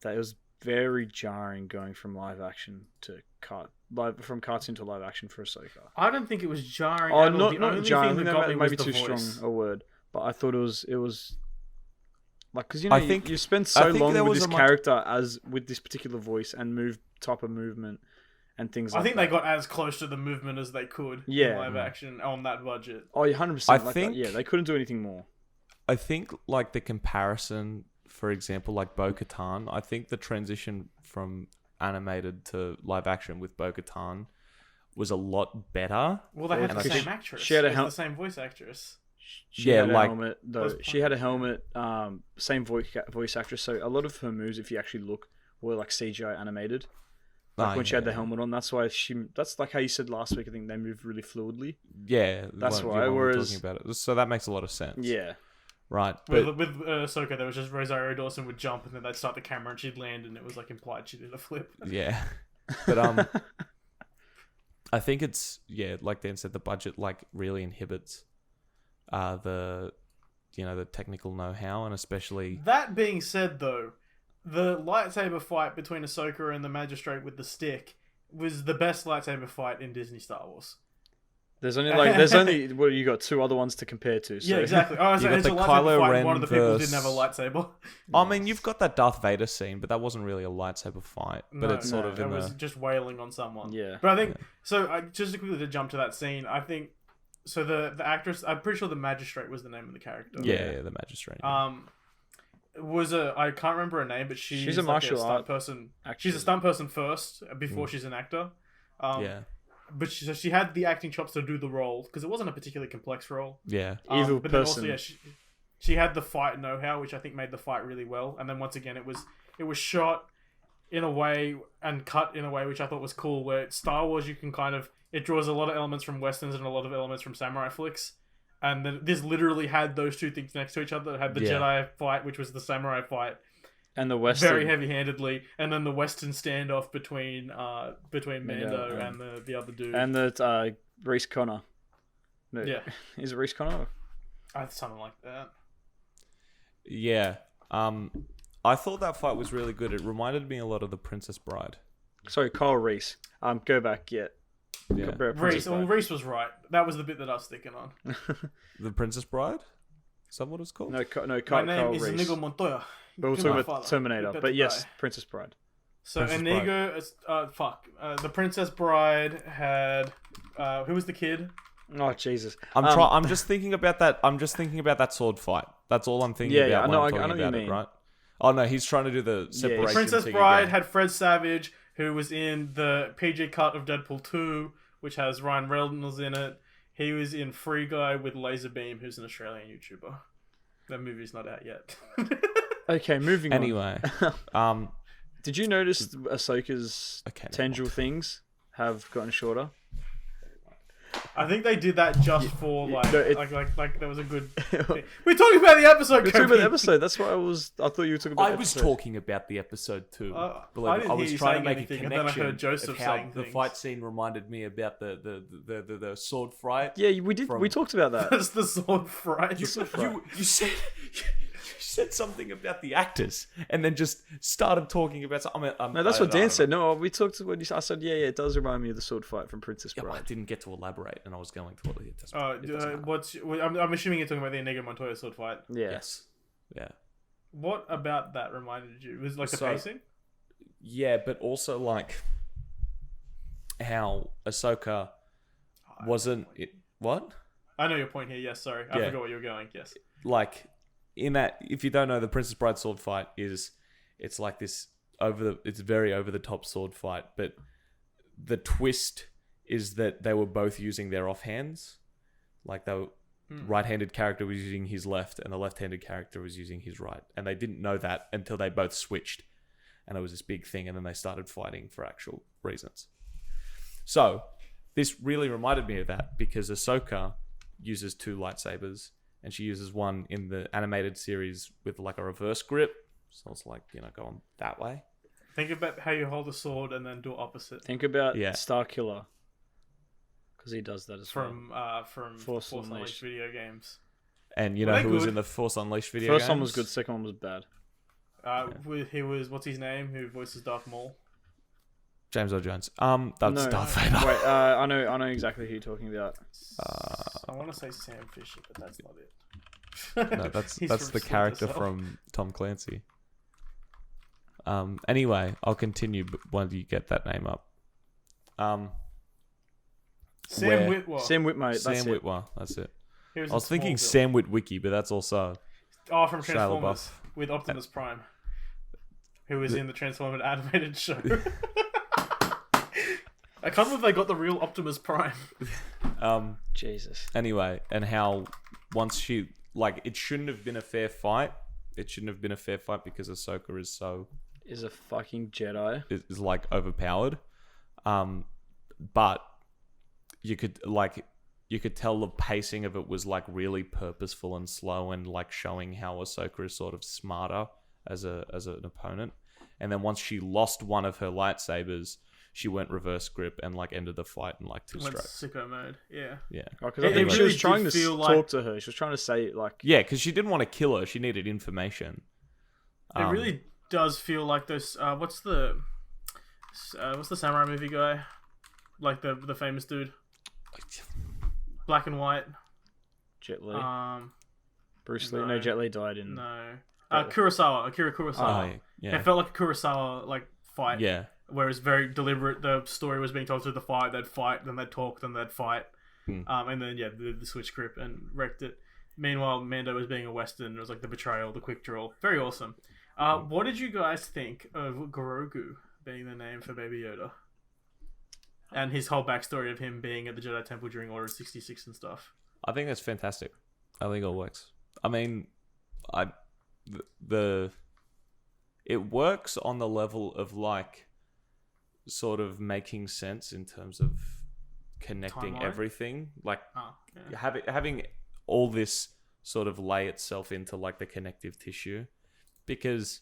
that it was very jarring going from live action to from cartoon to live action for Ahsoka. I don't think it was jarring. Oh, at all. The not only jarring. thing that That got me might was be the too voice. strong a word, but I thought it was like because you know I think- you spend I so think long there with was this a much- character as with this particular voice and type of movement and things like I think that. they got as close to the movement as they could Yeah. in live action on that budget. Oh, 100%. I Like think- that. Yeah, they couldn't do anything more. I think, like, the comparison, for example, like Bo-Katan, I think the transition from animated to live action with Bo-Katan was a lot better. Well, they had And the I same think actress. she had a It's hel- the same voice actress. She Yeah, had a like- helmet though. Was She had a helmet. Same voice actress. So a lot of her moves, if you actually look, were like CGI animated. Like when she had the helmet on. That's why That's like how you said last week. I think they move really fluidly. Yeah, That's when- why, when we were whereas- talking about it. So that makes a lot of sense. Yeah. Right, but With Ahsoka, there was just Rosario Dawson would jump and then they'd start the camera and she'd land and it was like implied she did a flip. yeah, but I think it's like Dan said, the budget like really inhibits the technical know-how, and especially That being said, though, the lightsaber fight between Ahsoka and the Magistrate with the stick was the best lightsaber fight in Disney Star Wars. There's only well, you got 2 other ones to compare to. So. Yeah, exactly. Oh, so got it's the a lightsaber Kylo fight. Ren One of the people versus- didn't have a lightsaber. I mean, you've got that Darth Vader scene, but that wasn't really a lightsaber fight. But it's sort of in it was the... just wailing on someone. Yeah. But I think so. Just to quickly jump to that scene, I think so. The actress, I'm pretty sure the magistrate was the name of the character. Yeah, the magistrate. I can't remember her name, but she's a like martial stunt art person. actress. She's a stunt person first before she's an actor. Yeah. But she had the acting chops to do the role because it wasn't a particularly complex role. Yeah. Evil but person. Then also, she had the fight know-how, which I think made the fight really well. And then once again, it was shot in a way and cut in a way which I thought was cool. Where Star Wars, you can it draws a lot of elements from westerns and a lot of elements from samurai flicks. And then this literally had those two things next to each other. It had the Jedi fight, which was the samurai fight. And the Western. Very heavy-handedly, and then the Western standoff between Mando and the other dude, and the Reese Connor. No, yeah, is it Reese Connor? Something like that. Yeah. I thought that fight was really good. It reminded me a lot of The Princess Bride. Sorry, Kyle Reese. Go back. Yeah. Reese was right. That was the bit that I was thinking on. The Princess Bride? Is that what it's called? No, My Kyle name is Reese. Inigo Montoya. But we're talking about Terminator. But yes, Princess Bride. So Princess Inigo, the Princess Bride had who was the kid? Oh Jesus! I'm just thinking about that. I'm just thinking about that sword fight. That's all I'm thinking about. I know when I'm talking what you about mean. it, right? Oh no, he's trying to do the separation. The Princess thing Bride again. had Fred Savage, who was in the PG cut of Deadpool 2, which has Ryan Reynolds in it. He was in Free Guy with Laserbeam, who's an Australian YouTuber. That movie's not out yet. Okay, moving on. Anyway, did you notice Ahsoka's tendril things have gotten shorter? I think they did that just for like there was a good thing. We're talking about the episode. We're talking about the episode. That's why I thought you were talking about. I was talking about the episode too. I I was trying to make a anything, connection. and then I heard Joseph of how saying the things. fight scene reminded me about the sword fight. Yeah, we did. We talked about that. That's the sword fight. You said something about the actors, and then just started talking about. No, that's what Dan said. No, we talked when I said, yeah, it does remind me of the sword fight from Princess Bride. Well, I didn't get to elaborate, and I was going to it. I'm assuming you're talking about the Inigo Montoya sword fight. Yeah. Yes. Yeah. What about that reminded you? Was it like the pacing? Yeah, but also like how Ahsoka wasn't it. What? I know your point here. Yes, sorry, I forgot where you were going. Yes. Like in that, if you don't know, the Princess Bride sword fight it's like this it's very over the top sword fight, but the twist is that they were both using their offhands. Like the right-handed character was using his left, and the left-handed character was using his right, and they didn't know that until they both switched, and it was this big thing, and then they started fighting for actual reasons. So this really reminded me of that because Ahsoka uses 2 lightsabers. And she uses one in the animated series with like a reverse grip. So it's like, going that way. Think about how you hold a sword and then do opposite. Think about Starkiller. Because he does that as well. From Force Unleashed video games. And you know who was in the Force Unleashed video games? First one was good, second one was bad. He was, what's his name? Who voices Darth Maul? James Earl Jones. That's Darth Vader. Wait, I know exactly who you're talking about. I want to say Sam Fisher, but that's not it. No, that's the character from Tom Clancy. Anyway, I'll continue when you get that name up. Sam Witwer. Sam Witwer. Sam Witwer. That's it. I was thinking Sam Witwicky, but that's also from Transformers with Optimus Prime, who was in the Transformers animated show. I can't believe they got the real Optimus Prime. Jesus. Anyway, and how once she it shouldn't have been a fair fight. It shouldn't have been a fair fight because Ahsoka is a fucking Jedi. Is like overpowered. But you could tell the pacing of it was like really purposeful and slow and like showing how Ahsoka is sort of smarter as an opponent. And then once she lost one of her lightsabers, she went reverse grip and like ended the fight in like 2 strokes. Sicko mode, yeah. Yeah. Because I think she was trying to talk to her. She was trying to say like... Yeah, because she didn't want to kill her. She needed information. It really does feel like those... what's the samurai movie guy? Like the famous dude? Black and White. Jet Li. Bruce Lee. No. No, Jet Li died in. No. Akira Kurosawa. Oh, yeah. It felt like a Kurosawa like fight. Yeah. Where it's very deliberate. The story was being told through the fight. They'd fight, then they'd talk, then they'd fight. And then the switch script and wrecked it. Meanwhile, Mando was being a Western. It was like the betrayal, the quick draw. Very awesome. What did you guys think of Grogu being the name for Baby Yoda? And his whole backstory of him being at the Jedi Temple during Order 66 and stuff. I think that's fantastic. I think it all works. I mean, it works on the level of like sort of making sense in terms of connecting Timeline? Everything. Like Yeah. having all this sort of lay itself into like the connective tissue, because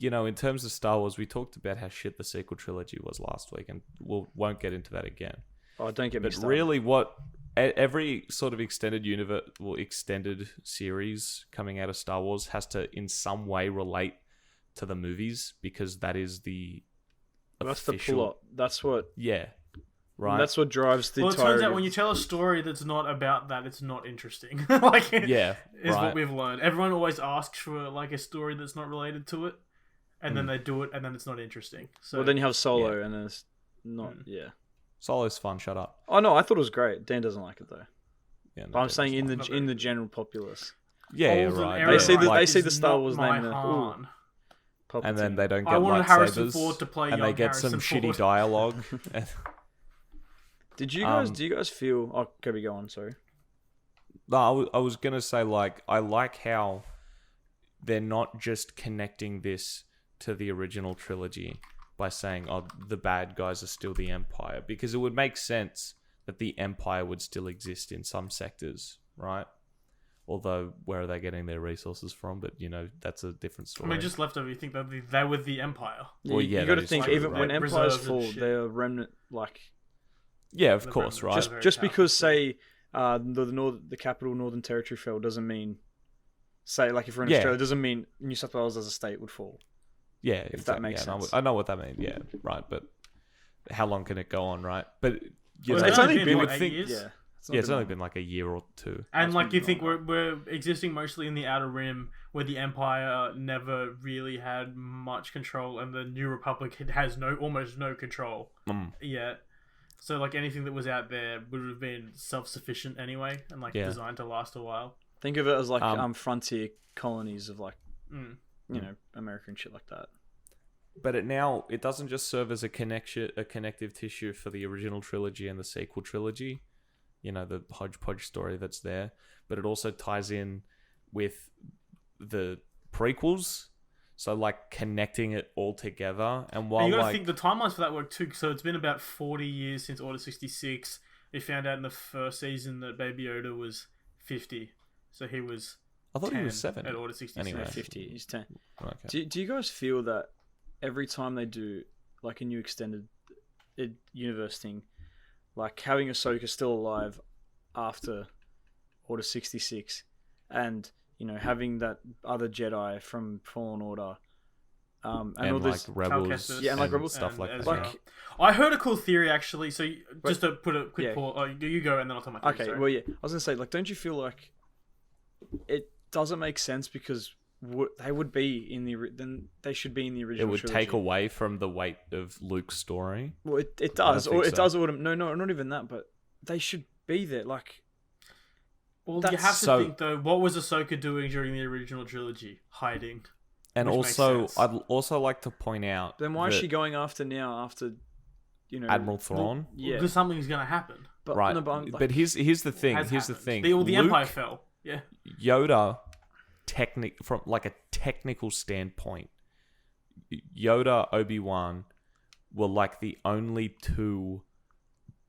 in terms of Star Wars, we talked about how shit the sequel trilogy was last week, and won't get into that again. Oh, don't get me started. But really, what every sort of extended series coming out of Star Wars has to in some way relate to the movies, because that is the That's official, the plot. That's what. Yeah. Right. That's what drives the. Well, it turns out when you tell a story that's not about that, it's not interesting. Is what we've learned. Everyone always asks for like a story that's not related to it, and then they do it, and then it's not interesting. So then you have Solo, and then it's not. Yeah. Solo's fun. Shut up. Oh no, I thought it was great. Dan doesn't like it though. Yeah, no, but I'm saying in the general populace. Yeah, right. They see the Star Wars name. And then they don't get I wanted Harrison lightsabers, Ford to play and young they get Harrison some Ford. shitty dialogue. Do you guys feel? Oh, Coby, go on. Sorry. No, I was gonna say like I like how they're not just connecting this to the original trilogy by saying, "Oh, the bad guys are still the Empire," because it would make sense that the Empire would still exist in some sectors, right? Although, where are they getting their resources from? But that's a different story. I mean, just leftover. You think that they were the Empire? Well, you got to think true, even right? when empires fall, they're remnant like. Yeah, of course, right. Just because, say, the capital Northern Territory fell doesn't mean, say, like if we're in Australia, doesn't mean New South Wales as a state would fall. Yeah, if that makes sense. I know what that means. Yeah, right. But how long can it go on, right? But it's only been like 8 years. It's only been like a year or two. And like you think we're existing mostly in the Outer Rim, where the Empire never really had much control, and the New Republic has almost no control yet. So like anything that was out there would have been self-sufficient anyway, and like designed to last a while. Think of it as like frontier colonies of like American shit like that. But it doesn't just serve as a connective tissue for the original trilogy and the sequel trilogy, the hodgepodge story that's there, but it also ties in with the prequels. So, like, connecting it all together. And while, you got to think the timelines for that work, too. So, it's been about 40 years since Order 66. We found out in the first season that Baby Yoda was 50. So, he was I thought he was 7. At Order 66. Anyway. 50. He's 10. Okay. Do you guys feel that every time they do, like, a new extended universe thing, like, having Ahsoka still alive after Order 66, and... having that other Jedi from Fallen Order, and all this Rebels, and like Rebels stuff like that. Like, I heard a cool theory actually. So just to put a quick pause, you go and then I'll tell my theory. Okay, sorry. well, I was gonna say, like, don't you feel like it doesn't make sense because they would be then they should be in the original. It would trilogy. take away from the weight of Luke's story. Well, it does, or it does. No, not even that, but they should be there, like. Well, you have to think though. What was Ahsoka doing during the original trilogy? Hiding. And also, I'd also like to point out. Then why is she going after now? After, Admiral Thrawn. Because something's going to happen. But, right. No, but here's the thing. Here's the thing. The Empire fell. Yeah. Yoda, from like a technical standpoint, Yoda, Obi-Wan were like the only 2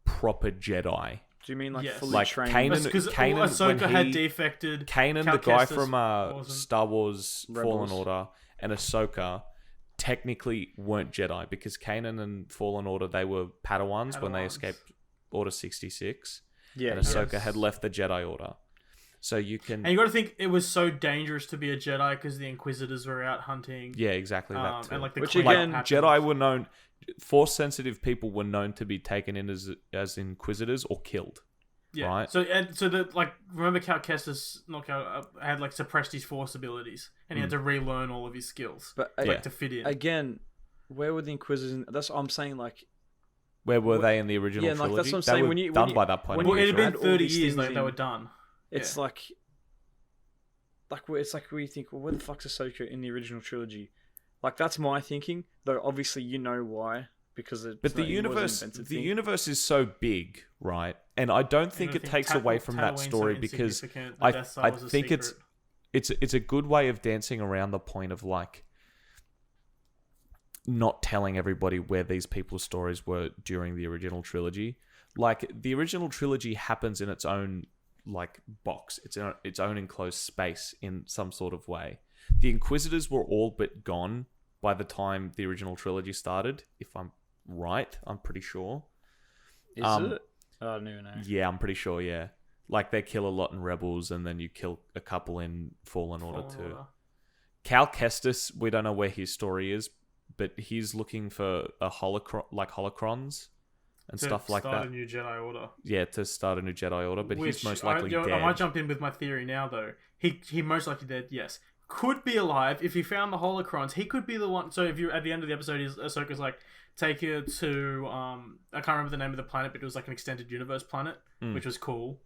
proper Jedi. Do you mean like fully like trained? Because Ahsoka had defected. Kanan, the guy from Star Wars Rebels. Fallen Order, and Ahsoka technically weren't Jedi, because Kanan and Fallen Order, they were Padawans when they escaped Order 66. Yeah, and Ahsoka had left the Jedi Order. So you can... And you got to think it was so dangerous to be a Jedi because the Inquisitors were out hunting. Yeah, exactly that too. And like the Which again, Jedi were known... Force-sensitive people were known to be taken in as Inquisitors or killed. Yeah. Right. So remember Cal Kestis had like suppressed his Force abilities, and he had to relearn all of his skills, But to fit in. Again, where were the Inquisitors? That's what I'm saying. Like, where were they in the original trilogy? Like that's what I'm they saying. were done by that point. Well, it had been all 30 these years things like they were done. It's like it's like we think, well, where the fuck's Ahsoka in the original trilogy? Like that's my thinking. Though obviously you know why, because the universe is so big, right? And I don't think it takes away from that story because I think it's a good way of dancing around the point of like not telling everybody where these people's stories were during the original trilogy. Like the original trilogy happens in its own like box, its own enclosed space in some sort of way. The Inquisitors were all but gone by the time the original trilogy started, if I'm right. I'm pretty sure. Is it? I don't even know. Yeah, I'm pretty sure, yeah. Like, they kill a lot in Rebels, and then you kill a couple in Fallen Order too. Cal Kestis, we don't know where his story is, but he's looking for a holocrons and stuff like that. To start a new Jedi Order. Yeah, to start a new Jedi Order, but he's most likely dead. I might jump in with my theory now, though. He most likely dead, yes. Could be alive. If he found the holocrons, he could be the one. So if you at the end of the episode, Ahsoka's like, take her to I can't remember the name of the planet, but it was like an extended universe planet, which was cool.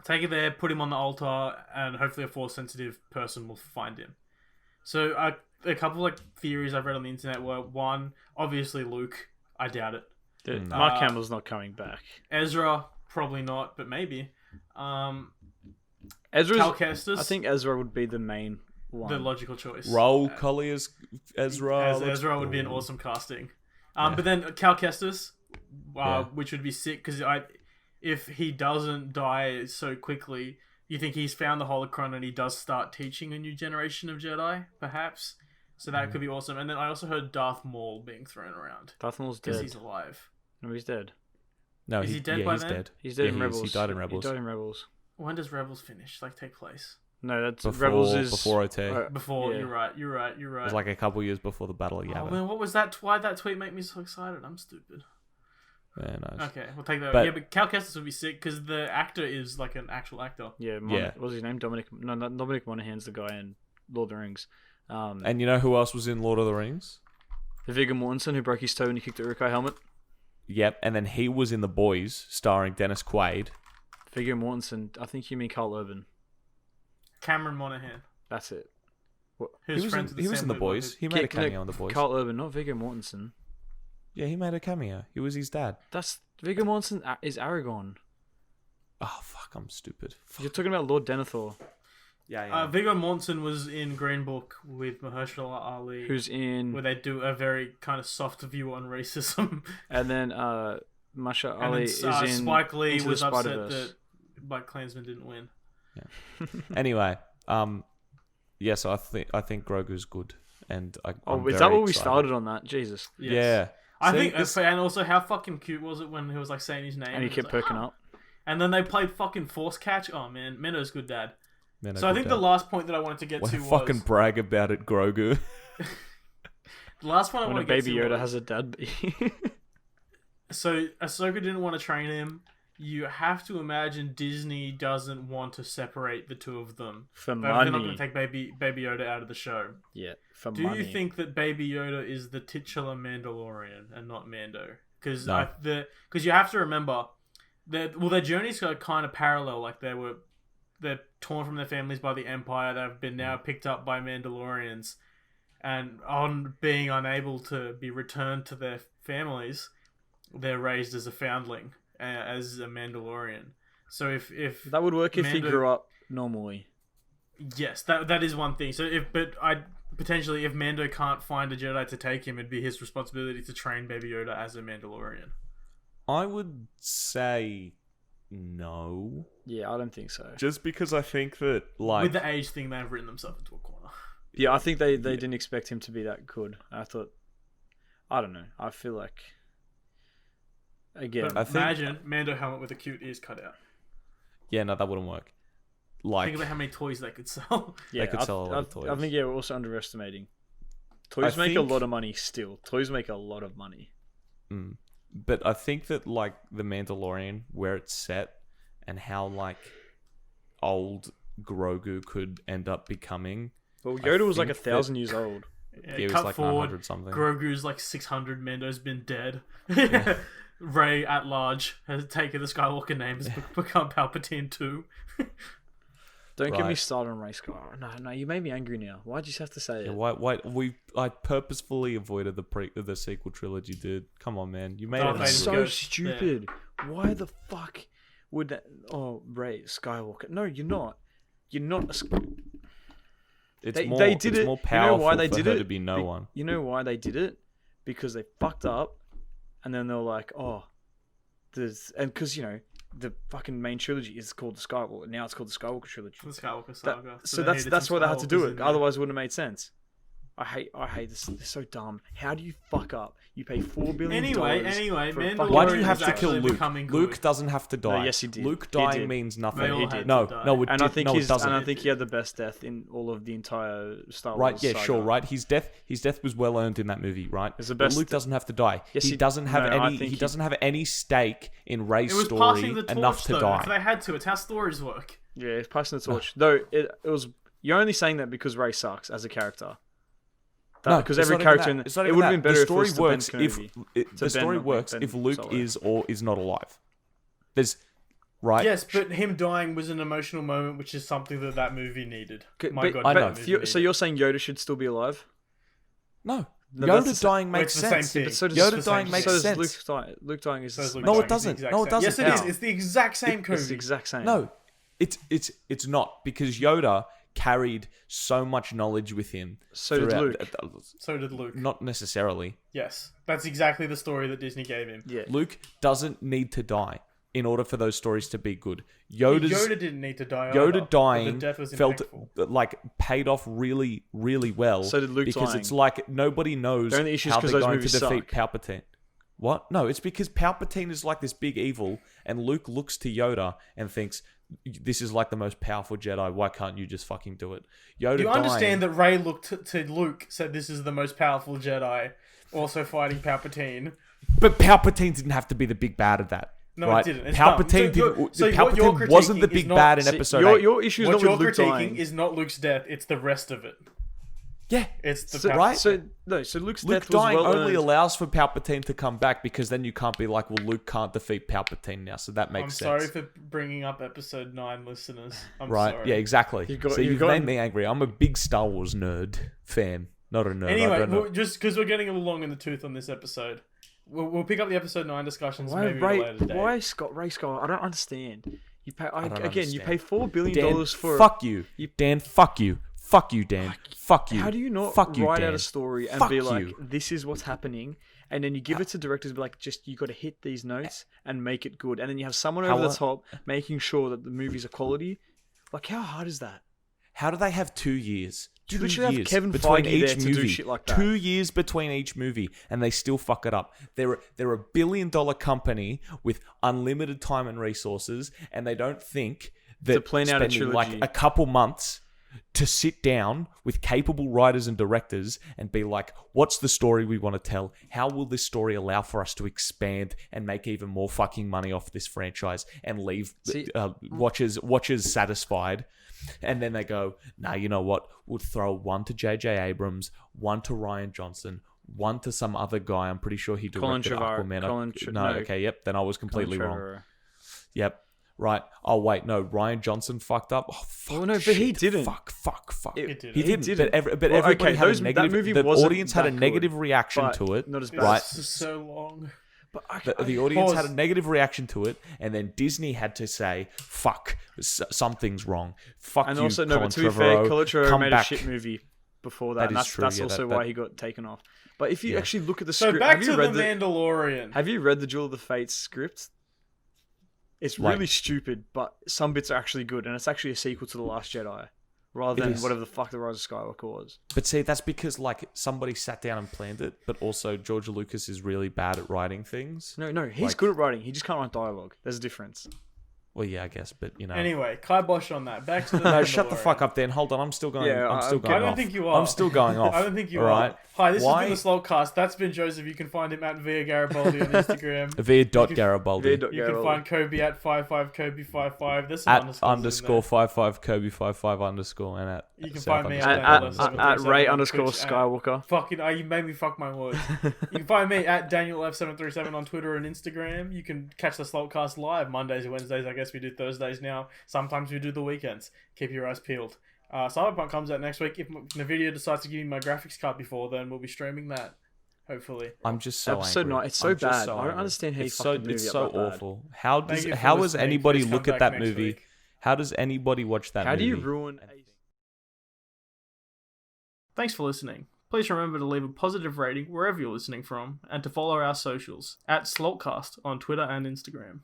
Take it there, put him on the altar, and hopefully a Force sensitive person will find him. So a couple like theories I've read on the internet were, one, obviously Luke. I doubt it. Dude, Mark Hamill's not coming back. Ezra, probably not, but maybe. Ezra's, Cal Kestis, I think Ezra would be the main one. The logical choice. Raul Cully as Ezra. Ezra would be an awesome casting. But then Cal Kestis, which would be sick, because if he doesn't die so quickly, you think he's found the holocron and he does start teaching a new generation of Jedi, perhaps? So that could be awesome. And then I also heard Darth Maul being thrown around. Darth Maul's dead. Because he's alive. No, he's dead. No, is he dead by he's then? Dead. He's dead in Rebels. He died in Rebels. He died in Rebels. When does Rebels finish? Take place? No, that's before, Rebels is before OT. Before, yeah. You're right. It was like a couple years before the Battle of Yavin. Oh man, what was that? Why'd that tweet make me so excited? I'm stupid. Yeah, nice. Okay, we'll take that. But Cal Kestis would be sick because the actor is like an actual actor. Yeah, what was his name? Dominic Monaghan's the guy in Lord of the Rings. And you know who else was in Lord of the Rings? Viggo Mortensen, who broke his toe when he kicked the Uruk-hai helmet. Yep, and then he was in The Boys, starring Dennis Quaid. Viggo Mortensen, I think you mean Carl Urban. Cameron Monaghan. That's it. He was in The Boys. He made a cameo in The Boys. Carl Urban, not Viggo Mortensen. Yeah, he made a cameo. He was his dad. That's Viggo Mortensen is Aragorn. Oh, fuck, I'm stupid. Fuck. You're talking about Lord Denethor. Yeah. Viggo Mortensen was in Green Book with Mahershala Ali. Who's in... Where they do a very kind of soft view on racism. And then Mahershala Ali is in... Spike Lee was upset that Black Klansman didn't win. Yeah. Anyway, so I think Grogu's good. And I'm is that what we excited. started on that? Jesus. Yes. Yeah. I think, and also how fucking cute was it when he was like saying his name and he kept perking up. And then they played fucking Force Catch. Oh man, Menno's good dad. So I think dad. The last point that I wanted to get to was fucking brag about it, Grogu. The last one I want to get to Baby Yoda has a dad. So Ahsoka didn't want to train him. You have to imagine Disney doesn't want to separate the two of them. For money. They're not going to take Baby Yoda out of the show. Yeah, for Do money. you think that Baby Yoda is the titular Mandalorian and not Mando? Because you have to remember their journeys are kind of parallel. Like they're torn from their families by the Empire. They've been now picked up by Mandalorians, and on being unable to be returned to their families, they're raised as a foundling, as a Mandalorian. So if that would work if he grew up normally. Yes, that is one thing. So potentially if Mando can't find a Jedi to take him, it'd be his responsibility to train Baby Yoda as a Mandalorian. I would say no. Yeah, I don't think so. Just because I think that, like... With the age thing, they've written themselves into a corner. Yeah, I think they didn't expect him to be that good. I thought... I don't know. I feel like... Again... But imagine Mando helmet with a cute ears cut out. Yeah, no, that wouldn't work. Think about how many toys they could sell. Yeah, they could sell a lot of toys. I think, we're also underestimating. Toys make a lot of money still. Toys make a lot of money. But I think that like the Mandalorian, where it's set, and how like old Grogu could end up becoming. Well, Yoda was like 1,000 years old. Yeah, He was cut like forward, 900 something. Grogu's like 600. Mando's been dead. Yeah. Rey at large has taken the Skywalker name, has become Palpatine too. Don't get me Right. started on Rey Skywalker. No, you made me angry now. Why'd you just have to say Yeah, it? why I purposefully avoided the sequel trilogy, dude. Come on, man. You made Darth it. Vader's It's so Ghost. stupid. Why the fuck would that... Oh, Rey Skywalker. No, you're not. You're not a... It's They- more. they did it's it. more You know powerful why they for did her it? to be no one. You know why they did it? Because they fucked up, and then they were like, oh, there's... And because, you know, the fucking main trilogy is called the Skywalker. Now it's called the Skywalker trilogy. The Skywalker That- saga. so they needed that's some why they had to do Skywalkers it. in there. Otherwise, it wouldn't have made sense. I hate this. They're so dumb. How do you fuck up? You pay $4 billion. Anyway, for a Mandalorian fucking- Why do you is have to kill actually Luke? becoming good. Luke doesn't have to die. No, yes, he did. Luke He dying did. means nothing. They all He had did. to No, die. no, it And I did- think no, it doesn't. and I think he had the best death in all of the entire Star Wars. Right, yeah, saga. sure, right. His death was well earned in that movie, right? It's the But best- Luke doesn't have to die. Yes, he doesn't have no, I any. think He he- doesn't have any stake in Rey's It was story passing the torch, enough to though. die. If they had to. It's how stories work. Yeah, he's passing the torch. Though it was. You're only saying that because Rey sucks as a character. No, because it's every not even character that. in It's not it even would have that. been better The if it story was to works Ben if Kenobi. the story Ben- works Ben if Luke Solo. is or is not alive. There's right. Yes, but him dying was an emotional moment, which is something that movie needed. My but, God, I that know. movie so needed. you're saying Yoda should still be alive? No, No, that's Yoda the same- dying Well, makes it's the same sense. thing. But so does Yoda the same dying thing. makes so does sense. Luke dying is So is Luke No, dying. it doesn't. It's the No, it exact same. Yes, doesn't. it is. How? It's the exact same It's Coby. the exact same. No, it's not because Yoda carried so much knowledge with him. So did throughout- Luke. So did Luke. Not necessarily. Yes, that's exactly the story that Disney gave him. Yeah. Luke doesn't need to die in order for those stories to be good. Yoda didn't need to die. either, but dying the death was felt impactful. like paid off really, really well. So did Luke because dying. it's like nobody knows The only issue is how 'cause they're those going to movies defeat suck. Palpatine. What? No, it's because Palpatine is like this big evil, and Luke looks to Yoda and thinks, "This is like the most powerful Jedi. Why can't you just fucking do it?" Yoda. You dying, understand that Rey looked to Luke, said this is the most powerful Jedi, also fighting Palpatine. but Palpatine didn't have to be the big bad of that. No, right? it didn't. It's Palpatine dumb. didn't. So what you're Palpatine wasn't the critiquing is big not- bad in See, Episode your 8. your issue is What not you're with Luke critiquing dying. is not Luke's death; it's the rest of it. Yeah, It's the So, right? So Luke's Luke death was dying well only earned. allows for Palpatine to come back because then you can't be like, well, Luke can't defeat Palpatine now, so that I'm makes sorry sense. for bringing up Episode 9, listeners. I'm Right? sorry. Yeah, exactly. You've got- so you've you've got- made me angry. I'm a big Star Wars nerd fan, not a nerd. I Anyway, don't know. well, just because we're getting a little long in the tooth on this episode, we'll pick up the Episode 9 discussions Why maybe at a later date. Rey Scott? I don't understand. You pay don't again. You understand. pay $4 billion Dan, for. fuck you, Dan. Fuck you. Fuck you, Dan. Fuck you. How do you not Fuck you, write Dan. out a story and Fuck be like, you. "This is what's happening," and then you give it to directors, be like, "Just you got to hit these notes and make it good," and then you have someone over the top making sure that the movies are quality. Like, how hard is that? How do they have 2 years? You 2 literally have years Kevin between Feige each there to movie. do shit like that. 2 years between each movie, and they still fuck it up. They're a $1 billion company with unlimited time and resources, and they don't think that To plan out a spending like trilogy. a couple months to sit down with capable writers and directors and be like, what's the story we want to tell? How will this story allow for us to expand and make even more fucking money off this franchise and leave See- watchers satisfied? And then they go, nah, you know what? We'll throw one to J.J. Abrams, one to Ryan Johnson, one to some other guy. I'm pretty sure he Colin directed Trevorrow- Aquaman. Colin no. Okay, yep. Then I was completely wrong. Trevorrow. Yep. Right. Oh, wait. No, Ryan Johnson fucked up. Oh, fuck. Oh, no, but he shit. didn't. Fuck. He He didn't. didn't. But Well, everybody okay, had those- a that negative... movie The wasn't audience had a that negative good, reaction but to it. not as bad. Right. This is so long. But The audience Pause. had a negative reaction to it, and then Disney had to say, "Fuck, something's wrong." Fuck and you, also, no, Colin but to be fair, Trevorrow. Colin Trevorrow Come made back. a shit movie before that. That And is that's true, that's yeah, also that- why he got taken off. But if you Yeah. actually look at the So script, back have to you the read Mandalorian. Have you read the Duel of the Fates script? It's Like- really stupid, but some bits are actually good, and it's actually a sequel to The Last Jedi, rather than is. whatever the fuck The Rise of Skywalker was. But see, that's because like somebody sat down and planned it, but also George Lucas is really bad at writing things. No, he's Like- good at writing. He just can't write dialogue. There's a difference. Well, yeah, I guess, but you know. Anyway, kibosh on that. Back to the No, shut the fuck up then. Hold on, I'm still going. Yeah, I'm still going I don't off. think you are. I'm still going off. I don't think you all are. right? Hi, this has been the Slotcast. That's been Joseph. You can find him at Via Garibaldi on Instagram. Via.Garibaldi. You can find Coby at 55Coby55. There's some At underscores _55 Coby55_ and at. You can South find me at Ray _ Skywalker. Fucking, you made me fuck my words. You can find me at Daniel F737 on Twitter and Instagram. You can catch the Slotcast live Mondays and Wednesdays. I guess we do Thursdays now. Sometimes we do the weekends. Keep your eyes peeled. Cyberpunk comes out next week. If Nvidia decides to give me my graphics card before then, we'll be streaming that. Hopefully. I'm just so Episode angry. 9. It's so bad. I don't angry. understand how you it's fucking so movie It's up so that awful. bad. How does anybody Please look come at back that next movie? week. How does anybody watch that movie? How do you ruin Thanks for listening. Please remember to leave a positive rating wherever you're listening from, and to follow our socials at Slaltcast on Twitter and Instagram.